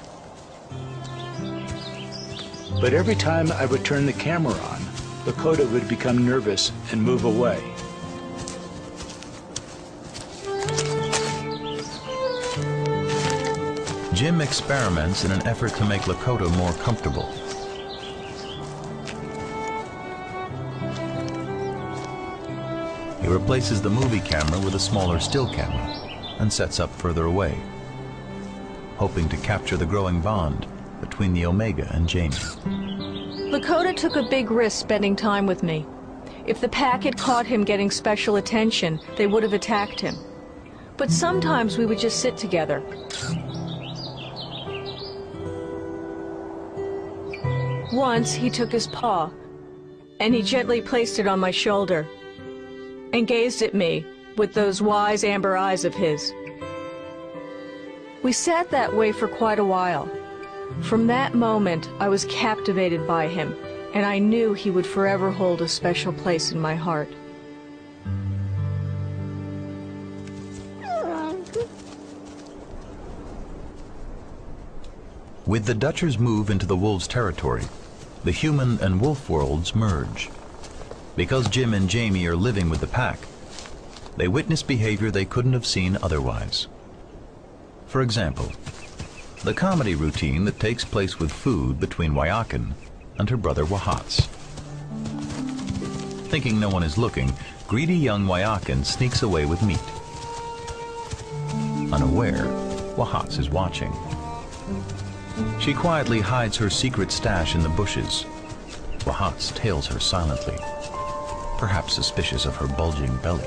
But every time I would turn the camera on, Lakota would become nervous and move away. Jim experiments in an effort to make Lakota more comfortable. He replaces the movie camera with a smaller still camera and sets up further away, hoping to capture the growing bond between the Omega and Jamie. Lakota took a big risk spending time with me. If the pack had caught him getting special attention, they would have attacked him. But sometimes we would just sit together. Once he took his paw, and he gently placed it on my shoulder, and gazed at me with those wise amber eyes of his. We sat that way for quite a while. From that moment, I was captivated by him, and I knew he would forever hold a special place in my heart. With the Dutchers' move into the wolves' territory, the human and wolf worlds merge. Because Jim and Jamie are living with the pack, they witness behavior they couldn't have seen otherwise. For example, the comedy routine that takes place with food between Wyakin and her brother Wahats. Thinking no one is looking, greedy young Wyakin sneaks away with meat. Unaware, Wahats is watching. She quietly hides her secret stash in the bushes. Wahats tails her silently, perhaps suspicious of her bulging belly.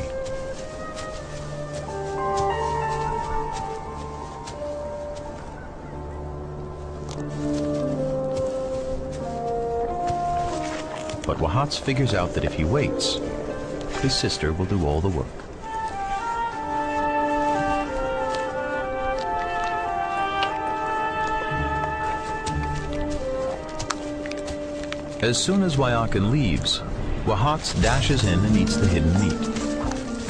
But Wahats figures out that if he waits, his sister will do all the work. As soon as Wyakin leaves, Wahats dashes in and eats the hidden meat.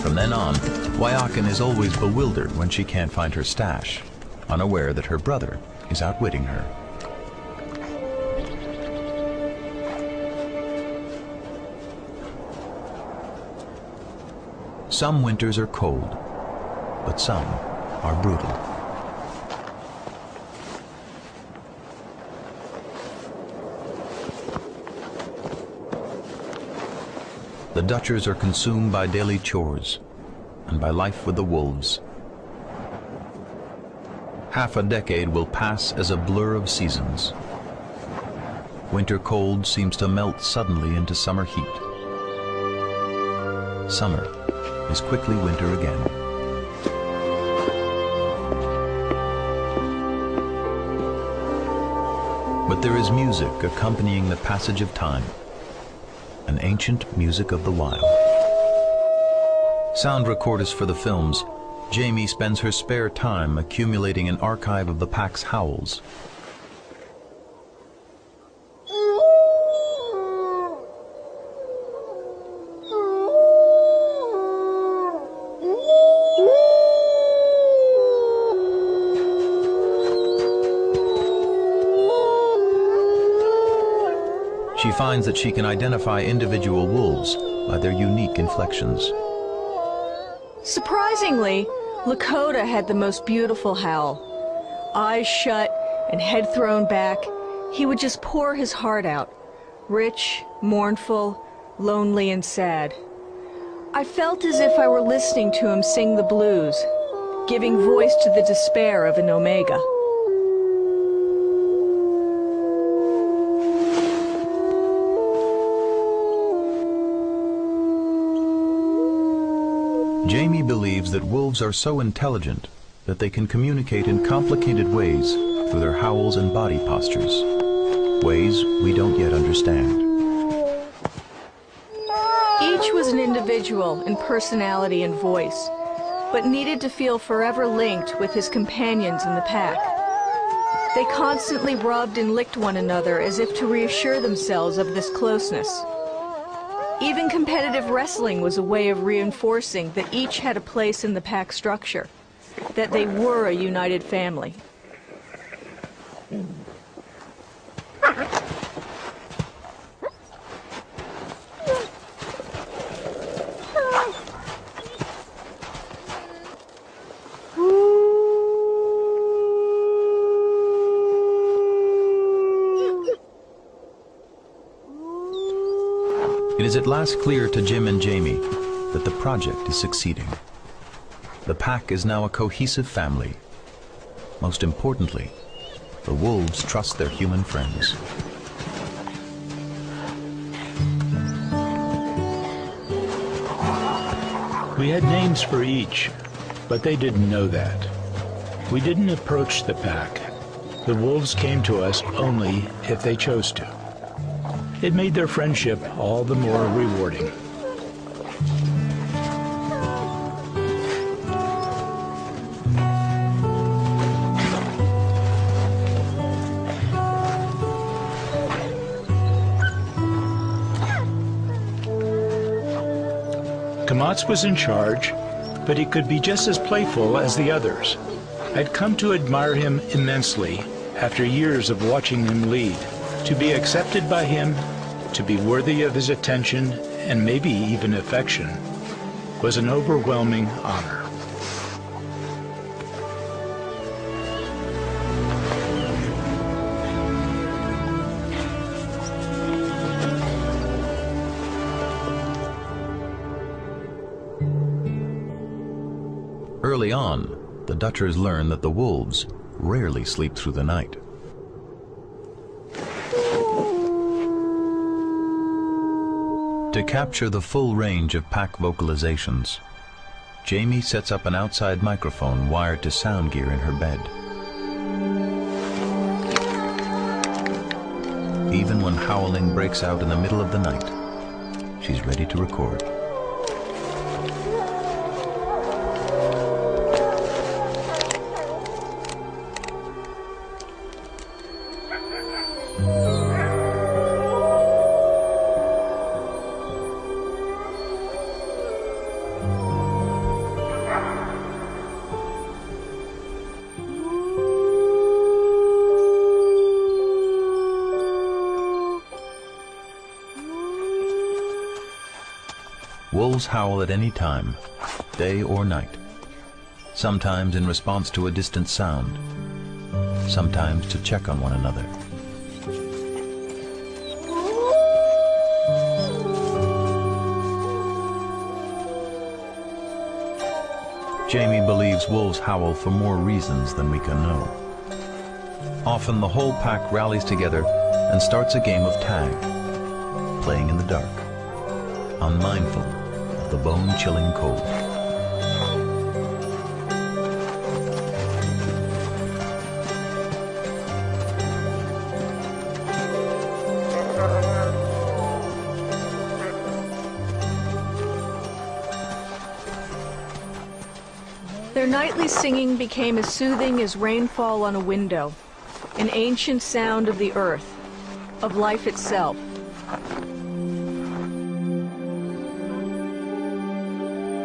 From then on, Wyakin is always bewildered when she can't find her stash, unaware that her brother is outwitting her. Some winters are cold, but some are brutal. The Dutchers are consumed by daily chores and by life with the wolves. Half a decade will pass as a blur of seasons. Winter cold seems to melt suddenly into summer heat. Summer is quickly winter again. But there is music accompanying the passage of time, an ancient music of the wild. Sound recordist for the films, Jamie spends her spare time accumulating an archive of the pack's howls. She finds that she can identify individual wolves by their unique inflections. Surprisingly, Lakota had the most beautiful howl. Eyes shut and head thrown back, he would just pour his heart out. Rich, mournful, lonely, and sad. I felt as if I were listening to him sing the blues, giving voice to the despair of an Omega. Jamie believes that wolves are so intelligent that they can communicate in complicated ways through their howls and body postures, ways we don't yet understand. Each was an individual in personality and voice, but needed to feel forever linked with his companions in the pack. They constantly rubbed and licked one another as if to reassure themselves of this closeness. Even competitive wrestling was a way of reinforcing that each had a place in the pack structure, that they were a united family. It is at last clear to Jim and Jamie that the project is succeeding. The pack is now a cohesive family. Most importantly, the wolves trust their human friends. We had names for each, but they didn't know that. We didn't approach the pack. The wolves came to us only if they chose to. It made their friendship all the more rewarding. Kamatz was in charge, but he could be just as playful as the others. I'd come to admire him immensely after years of watching him lead. To be accepted by him, to be worthy of his attention and maybe even affection, was an overwhelming honor. Early on, the Dutchers learn that the wolves rarely sleep through the night. To capture the full range of pack vocalizations, Jamie sets up an outside microphone wired to sound gear in her bed. Even when howling breaks out in the middle of the night, she's ready to record. Wolves howl at any time, day or night, sometimes in response to a distant sound, sometimes to check on one another. Jamie believes wolves howl for more reasons than we can know. Often the whole pack rallies together and starts a game of tag, playing in the dark, unmindful of the bone-chilling cold. Their nightly singing became as soothing as rainfall on a window, an ancient sound of the earth, of life itself.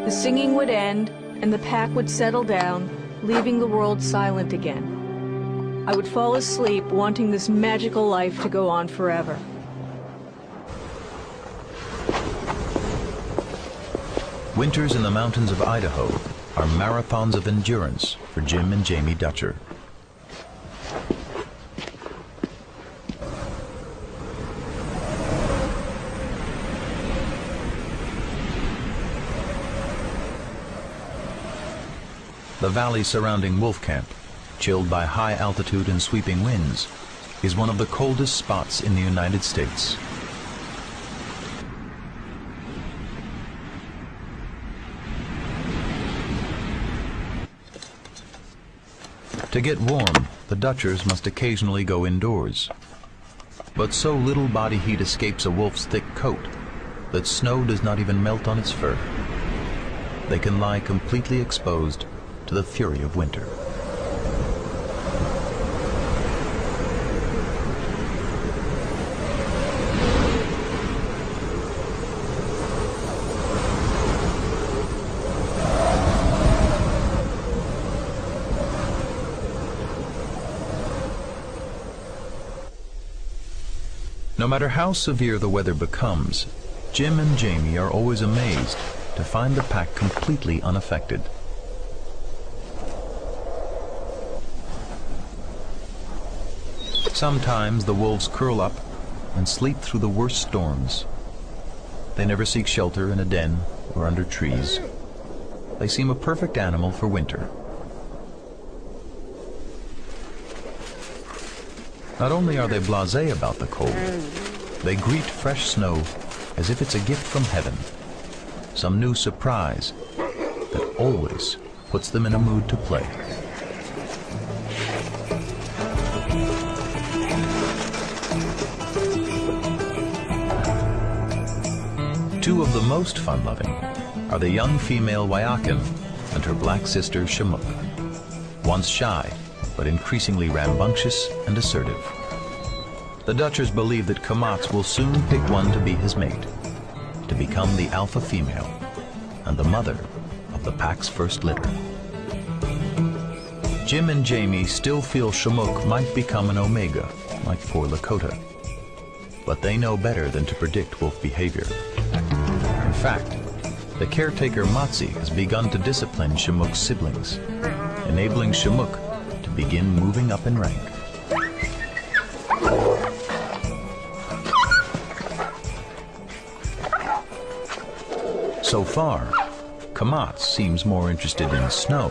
The singing would end, and the pack would settle down, leaving the world silent again. I would fall asleep, wanting this magical life to go on forever. Winters in the mountains of Idaho are marathons of endurance for Jim and Jamie Dutcher. The valley surrounding Wolf Camp, chilled by high altitude and sweeping winds, is one of the coldest spots in the United States. To get warm, the Dutchers must occasionally go indoors. But so little body heat escapes a wolf's thick coat that snow does not even melt on its fur. They can lie completely exposed to the fury of winter. No matter how severe the weather becomes, Jim and Jamie are always amazed to find the pack completely unaffected. Sometimes the wolves curl up and sleep through the worst storms. They never seek shelter in a den or under trees. They seem a perfect animal for winter. Not only are they blasé about the cold, they greet fresh snow as if it's a gift from heaven, some new surprise that always puts them in a mood to play. Two of the most fun-loving are the young female Wyakin and her black sister Shamook, once shy but increasingly rambunctious and assertive. The Dutchers believe that Kamats will soon pick one to be his mate, to become the alpha female and the mother of the pack's first litter. Jim and Jamie still feel Shamook might become an omega, like poor Lakota. But they know better than to predict wolf behavior. In fact, the caretaker Matsi has begun to discipline Shamook's siblings, enabling Shamook to begin moving up in rank. So far, Kamats seems more interested in snow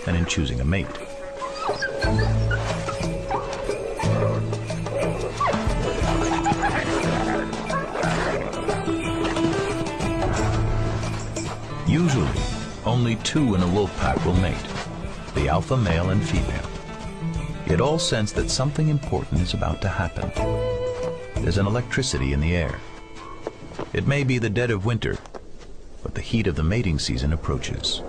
and in choosing a mate. Usually, only two in a wolf pack will mate, the alpha male and female. Yet all sense that something important is about to happen. There's an electricity in the air. It may be the dead of winter, but the heat of the mating season approaches.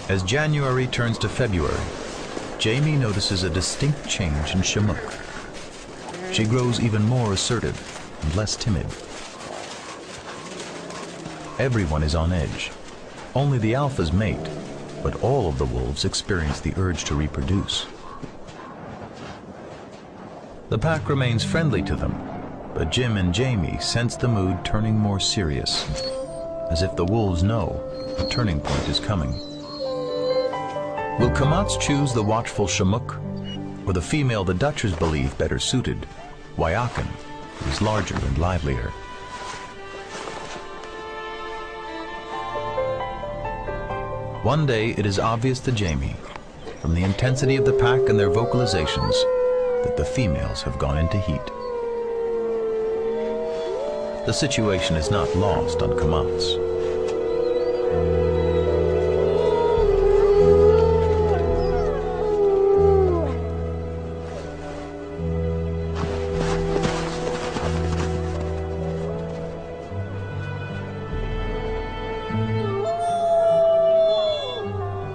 As January turns to February, Jamie notices a distinct change in Shamook. She grows even more assertive and less timid. Everyone is on edge. Only the alphas mate, but all of the wolves experience the urge to reproduce. The pack remains friendly to them, but Jim and Jamie sense the mood turning more serious, as if the wolves know a turning point is coming. Will Kamats choose the watchful Shamook, or the female the Dutchers believe better suited, Wyakin, who is larger and livelier? One day it is obvious to Jamie, from the intensity of the pack and their vocalizations, that the females have gone into heat. The situation is not lost on Kamats.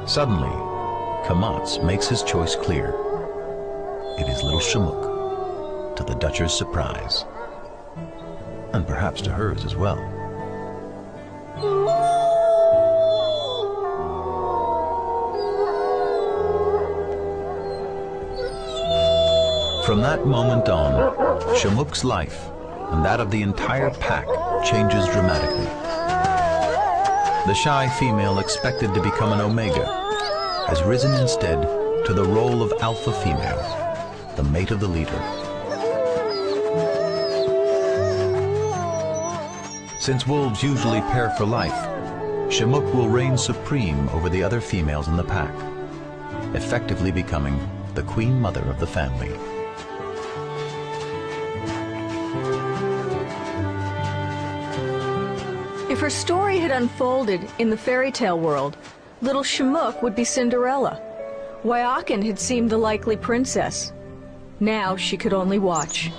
Suddenly, Kamats makes his choice clear. It is little Shamook, to the Dutcher's surprise, and perhaps to hers as well. From that moment on, Shamook's life and that of the entire pack changes dramatically. The shy female expected to become an omega has risen instead to the role of alpha female, the mate of the leader. Since wolves usually pair for life, Shamook will reign supreme over the other females in the pack, effectively becoming the queen mother of the family. If her story had unfolded in the fairy tale world, little Shamook would be Cinderella. Wyakin had seemed the likely princess. Now she could only watch.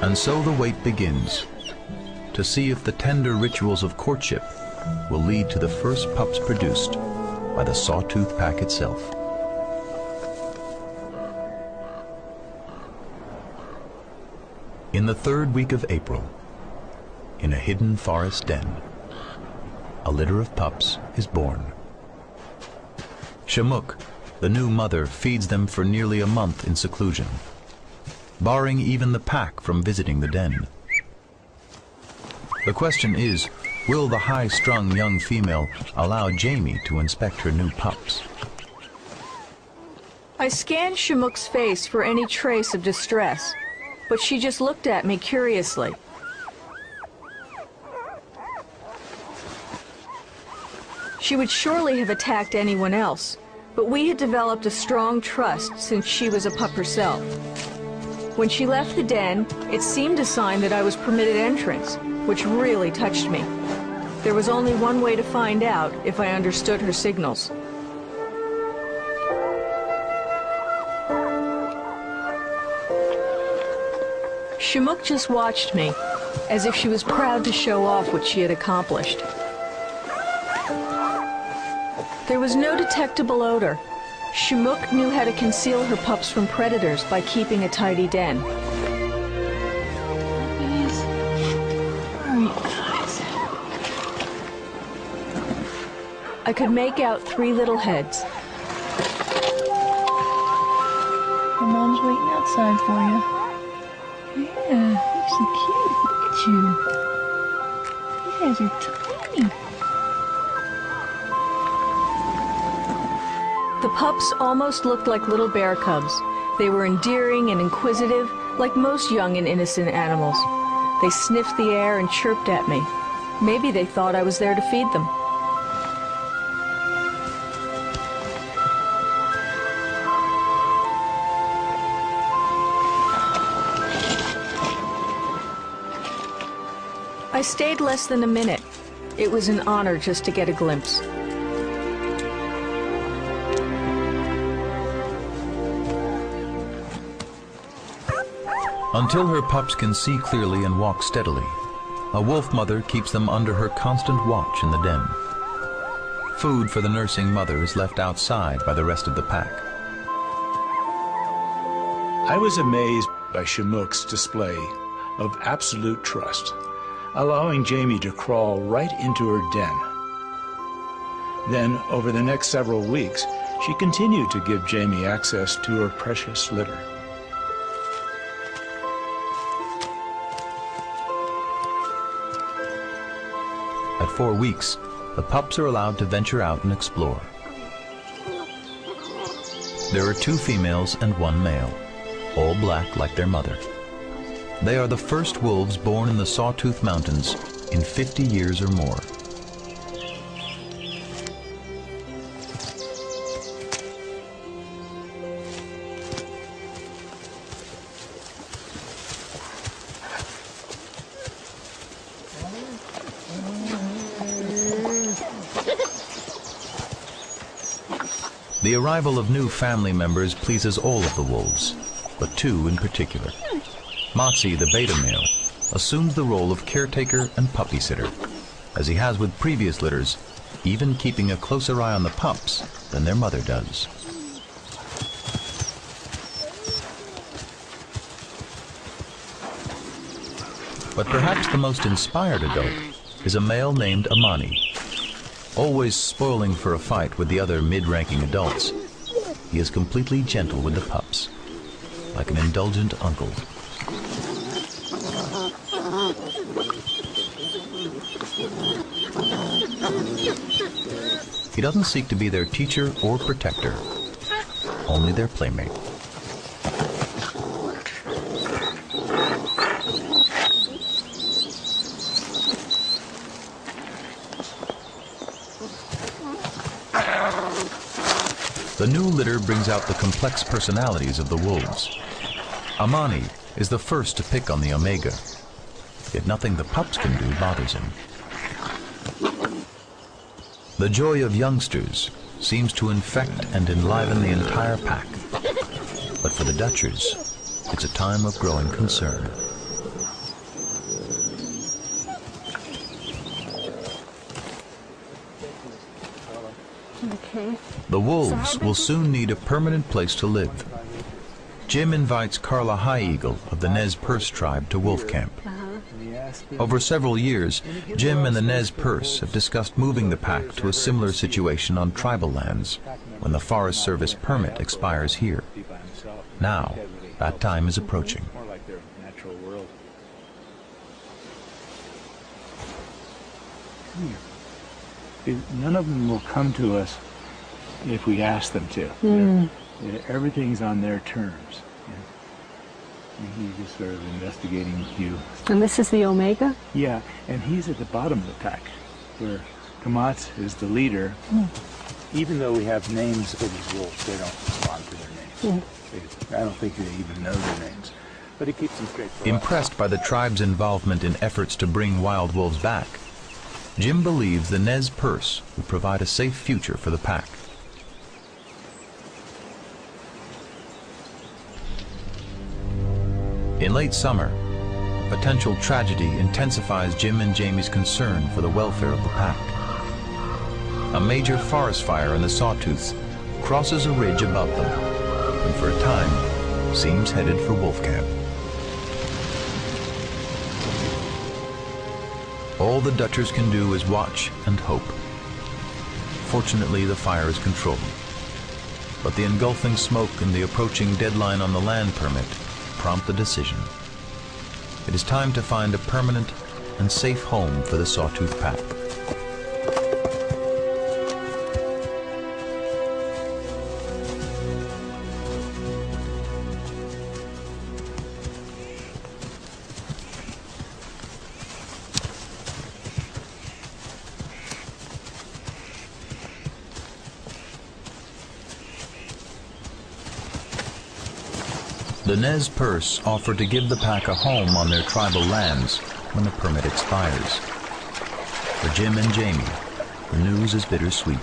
And so the wait begins, to see if the tender rituals of courtship will lead to the first pups produced by the sawtooth pack itself. In the third week of April, in a hidden forest den, a litter of pups is born. Shamook, the new mother, feeds them for nearly a month in seclusion, barring even the pack from visiting the den. The question is, will the high-strung young female allow Jamie to inspect her new pups? I scanned Shamook's face for any trace of distress, but she just looked at me curiously. She would surely have attacked anyone else, but we had developed a strong trust since she was a pup herself. When she left the den, it seemed a sign that I was permitted entrance, which really touched me. There was only one way to find out if I understood her signals. Shamook just watched me, as if she was proud to show off what she had accomplished. There was no detectable odor. Shamook knew how to conceal her pups from predators by keeping a tidy den. Puppies. Very nice. I could make out 3 little heads. Your mom's waiting outside for you. Yeah, you're so cute. Look at you. You guys are tiny. The pups almost looked like little bear cubs. They were endearing and inquisitive, like most young and innocent animals. They sniffed the air and chirped at me. Maybe they thought I was there to feed them. I stayed less than a minute. It was an honor just to get a glimpse. Until her pups can see clearly and walk steadily, a wolf mother keeps them under her constant watch in the den. Food for the nursing mother is left outside by the rest of the pack. I was amazed by Shamook's display of absolute trust, allowing Jamie to crawl right into her den. Then, over the next several weeks, she continued to give Jamie access to her precious litter. At 4 weeks, the pups are allowed to venture out and explore. There are 2 females and 1 male, all black like their mother. They are the first wolves born in the Sawtooth Mountains in 50 years or more. The arrival of new family members pleases all of the wolves, but 2 in particular. Motsi, the beta male, assumes the role of caretaker and puppy sitter, as he has with previous litters, even keeping a closer eye on the pups than their mother does. But perhaps the most inspired adult is a male named Amani. Always spoiling for a fight with the other mid-ranking adults, he is completely gentle with the pups, like an indulgent uncle. He doesn't seek to be their teacher or protector, only their playmate. The new litter brings out the complex personalities of the wolves. Amani is the first to pick on the Omega, yet nothing the pups can do bothers him. The joy of youngsters seems to infect and enliven the entire pack, but for the Dutchers, it's a time of growing concern. The wolves will soon need a permanent place to live. Jim invites Carla High Eagle of the Nez Perce tribe to wolf camp. Over several years, Jim and the Nez Perce have discussed moving the pack to a similar situation on tribal lands when the Forest Service permit expires here. Now, that time is approaching. None of them will come to us if we ask them to. Everything's on their terms. And he's just sort of investigating you. And this is the Omega? Yeah, and he's at the bottom of the pack, where Kamatz is the leader. Even though we have names for these wolves, they don't respond to their names. I don't think they even know their names. But it keeps them straight for us. Impressed by the tribe's involvement in efforts to bring wild wolves back, Jim believes the Nez Perce will provide a safe future for the pack. In late summer, potential tragedy intensifies Jim and Jamie's concern for the welfare of the pack. A major forest fire in the Sawtooths crosses a ridge above them, and for a time seems headed for wolf camp. All the Dutchers can do is watch and hope. Fortunately, the fire is controlled, but the engulfing smoke and the approaching deadline on the land permit prompt the decision. It is time to find a permanent and safe home for the Sawtooth pack. The Nez Perce offered to give the pack a home on their tribal lands when the permit expires. For Jim and Jamie, the news is bittersweet.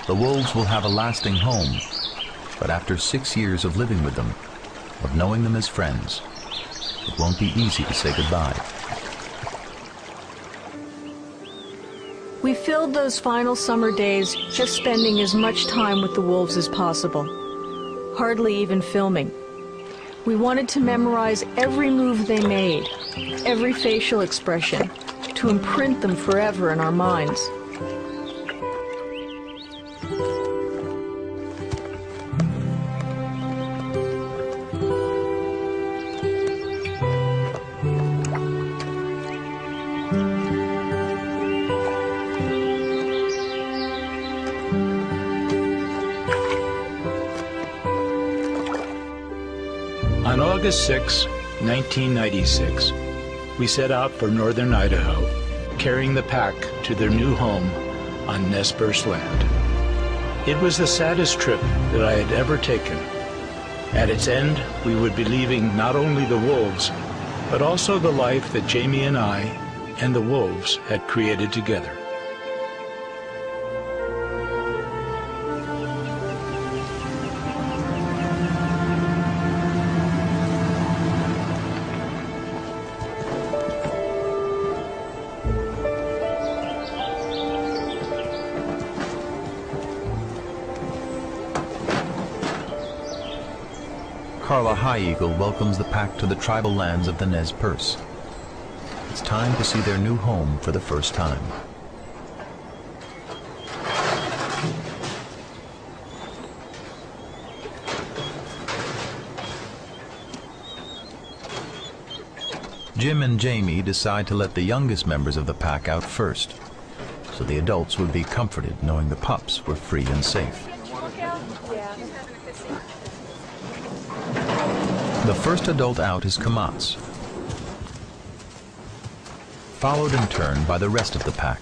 The wolves will have a lasting home, but after 6 years of living with them, of knowing them as friends, it won't be easy to say goodbye. We filled those final summer days just spending as much time with the wolves as possible, hardly even filming. We wanted to memorize every move they made, every facial expression, to imprint them forever in our minds. On August 6, 1996, we set out for northern Idaho, carrying the pack to their new home on Nez Perce land. It was the saddest trip that I had ever taken. At its end, we would be leaving not only the wolves, but also the life that Jamie and I and the wolves had created together. Carla High Eagle welcomes the pack to the tribal lands of the Nez Perce. It's time to see their new home for the first time. Jim and Jamie decide to let the youngest members of the pack out first, so the adults would be comforted knowing the pups were free and safe. The first adult out is Kamats, followed in turn by the rest of the pack.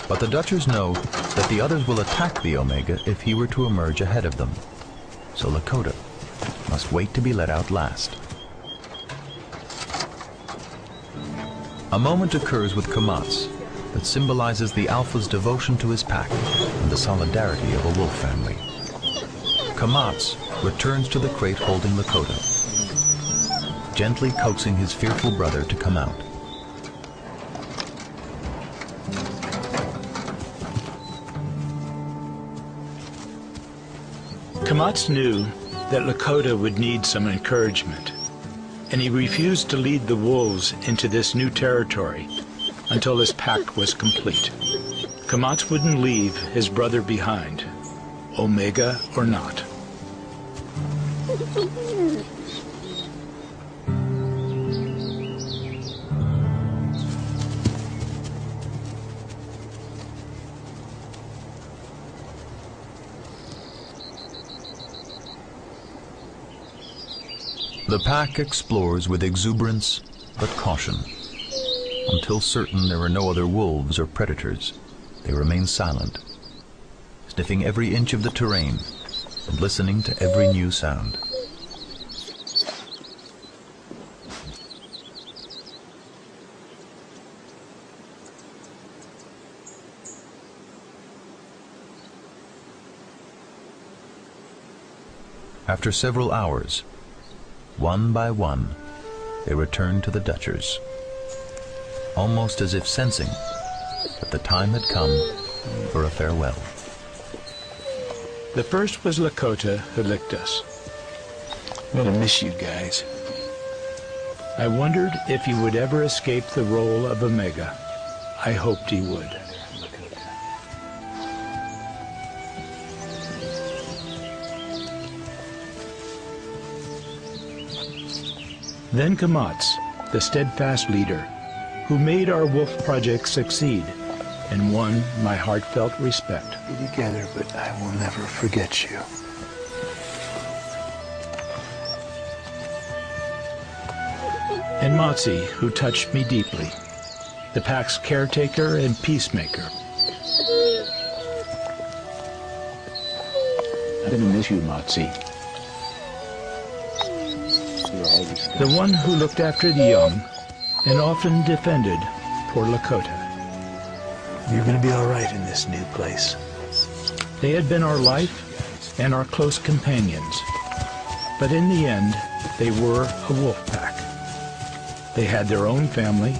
But the Dutchers know that the others will attack the Omega if he were to emerge ahead of them, so Lakota must wait to be let out last. A moment occurs with Kamats that symbolizes the alpha's devotion to his pack and the solidarity of a wolf family. Kamats returns to the crate holding Lakota, gently coaxing his fearful brother to come out. Kamats knew that Lakota would need some encouragement, and he refused to lead the wolves into this new territory until his pack was complete. Kamats wouldn't leave his brother behind, Omega or not. The pack explores with exuberance but caution. Until certain there are no other wolves or predators, they remain silent, sniffing every inch of the terrain and listening to every new sound. After several hours, one by one, they return to the Dutchers, almost as if sensing that the time had come for a farewell. The first was Lakota, who licked us. I'm gonna miss you guys. I wondered if he would ever escape the role of Omega. I hoped he would. Then Kamats, the steadfast leader, who made our wolf project succeed and won my heartfelt respect. Be together, but I will never forget you. And Motsi, who touched me deeply, the pack's caretaker and peacemaker. gonna miss you, Matsi. The one who looked after the young and often defended poor Lakota. You're gonna be all right in this new place. They had been our life and our close companions, but in the end, they were a wolf pack. They had their own family,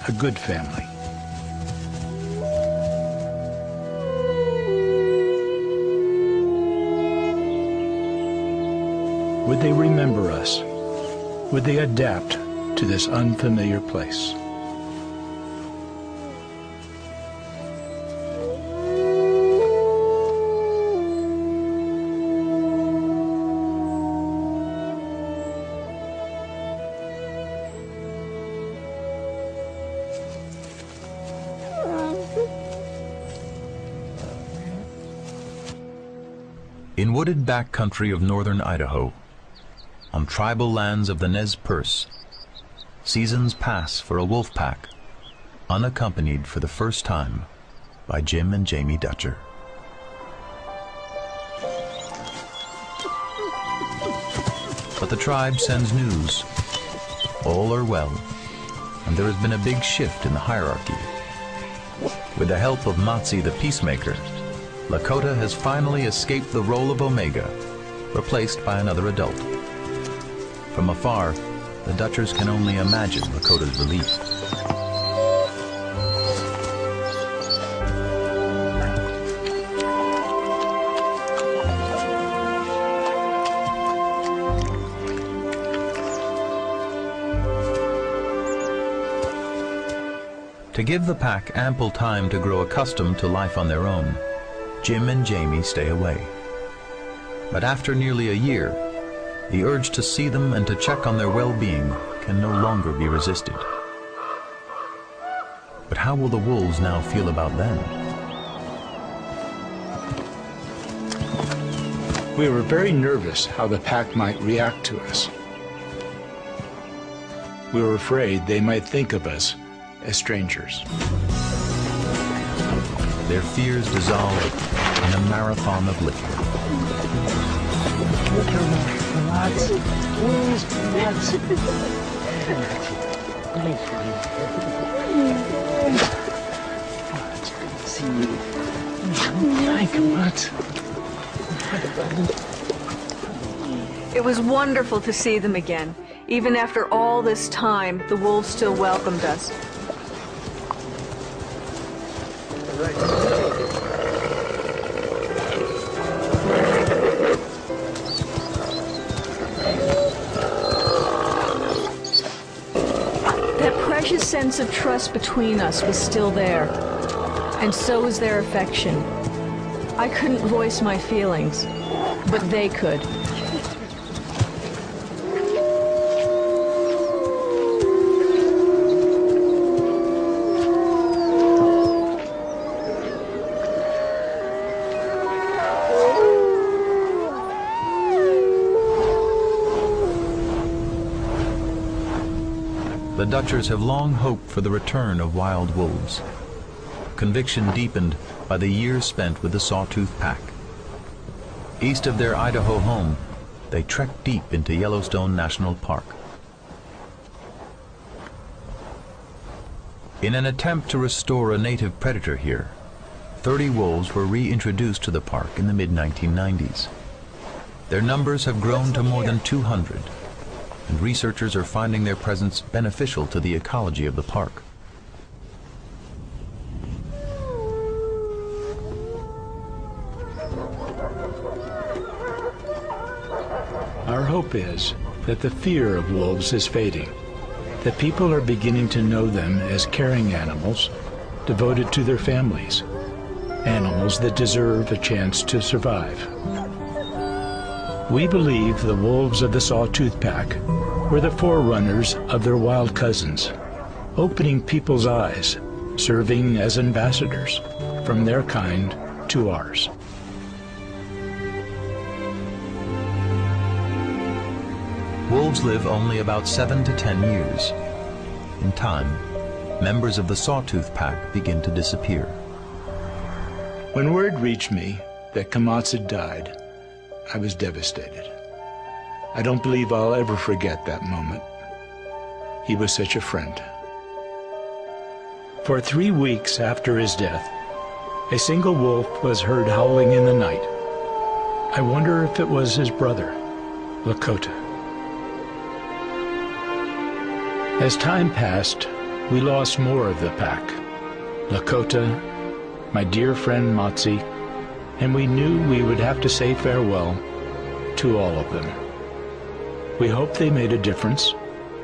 a good family. Would they remember us? Would they adapt to this unfamiliar place? In wooded backcountry of northern Idaho, on tribal lands of the Nez Perce, seasons pass for a wolf pack, unaccompanied for the first time by Jim and Jamie Dutcher. But the tribe sends news. All are well, and there has been a big shift in the hierarchy. With the help of Matsi the peacemaker, Lakota has finally escaped the role of Omega, replaced by another adult. From afar, the Dutchers can only imagine Lakota's relief. To give the pack ample time to grow accustomed to life on their own, Jim and Jamie stay away. But after nearly a year, the urge to see them and to check on their well-being can no longer be resisted. But how will the wolves now feel about them? We were very nervous how the pack might react to us. We were afraid they might think of us as strangers. Their fears dissolve in a marathon of liquor. Lots. Lots. See you. Hi, come on. It was wonderful to see them again. Even after all this time, the wolves still welcomed us. That precious sense of trust between us was still there, and so was their affection. I couldn't voice my feelings, but they could. The Dutchers have long hoped for the return of wild wolves. Conviction deepened by the years spent with the Sawtooth Pack. East of their Idaho home, they trekked deep into Yellowstone National Park. In an attempt to restore a native predator here, 30 wolves were reintroduced to the park in the mid-1990s. Their numbers have grown to more than 200, and researchers are finding their presence beneficial to the ecology of the park. Our hope is that the fear of wolves is fading, that people are beginning to know them as caring animals, devoted to their families, animals that deserve a chance to survive. We believe the wolves of the Sawtooth Pack were the forerunners of their wild cousins, opening people's eyes, serving as ambassadors from their kind to ours. Wolves live only about 7 to 10 years. In time, members of the Sawtooth Pack begin to disappear. When word reached me that Kamatz had died, I was devastated. I don't believe I'll ever forget that moment. He was such a friend. For 3 weeks after his death, a single wolf was heard howling in the night. I wonder if it was his brother, Lakota. As time passed, we lost more of the pack. Lakota, my dear friend Motsi, and we knew we would have to say farewell to all of them. We hope they made a difference,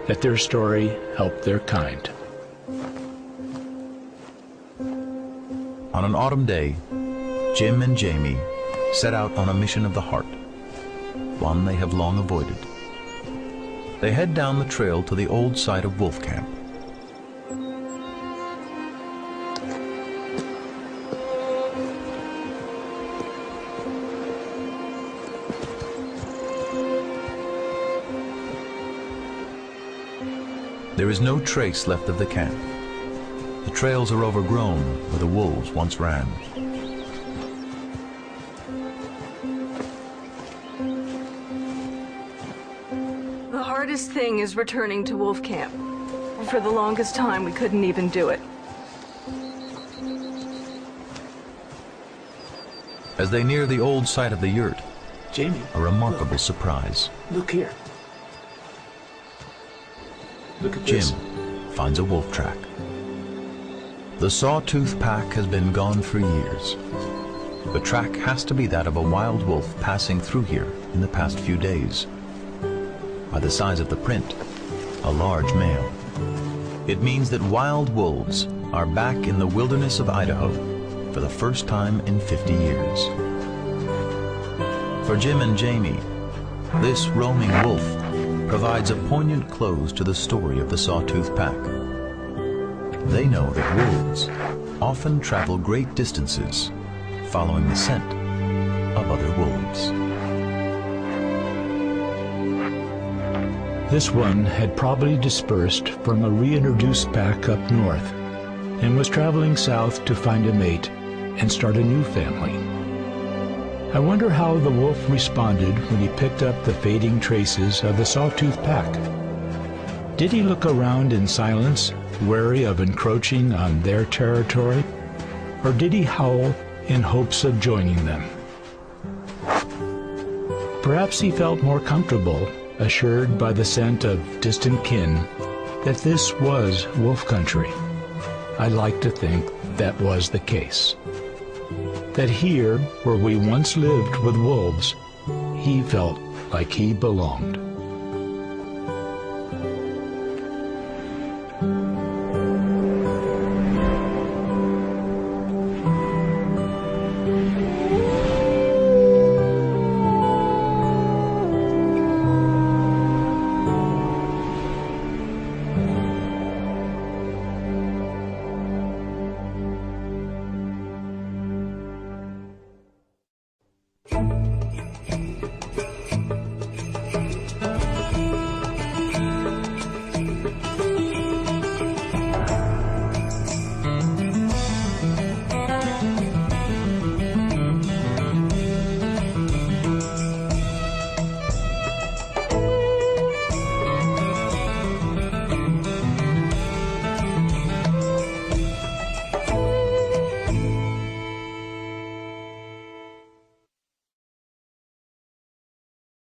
that their story helped their kind. On an autumn day, Jim and Jamie set out on a mission of the heart, one they have long avoided. They head down the trail to the old site of wolf camp. There is no trace left of the camp. The trails are overgrown where the wolves once ran. The hardest thing is returning to wolf camp. For the longest time, we couldn't even do it. As they near the old site of the yurt, Jamie, a remarkable surprise. look here. Look at Jim this. finds a wolf track. The Sawtooth Pack has been gone for years. The track has to be that of a wild wolf passing through here in the past few days. By the size of the print, a large male. It means that wild wolves are back in the wilderness of Idaho for the first time in 50 years. For Jim and Jamie, this roaming wolf provides a poignant close to the story of the Sawtooth Pack. They know that wolves often travel great distances following the scent of other wolves. This one had probably dispersed from a reintroduced pack up north and was traveling south to find a mate and start a new family. I wonder how the wolf responded when he picked up the fading traces of the Sawtooth Pack. Did he look around in silence, wary of encroaching on their territory, or did he howl in hopes of joining them? Perhaps he felt more comfortable, assured by the scent of distant kin, that this was wolf country. I like to think that was the case. That here, where we once lived with wolves, he felt like he belonged.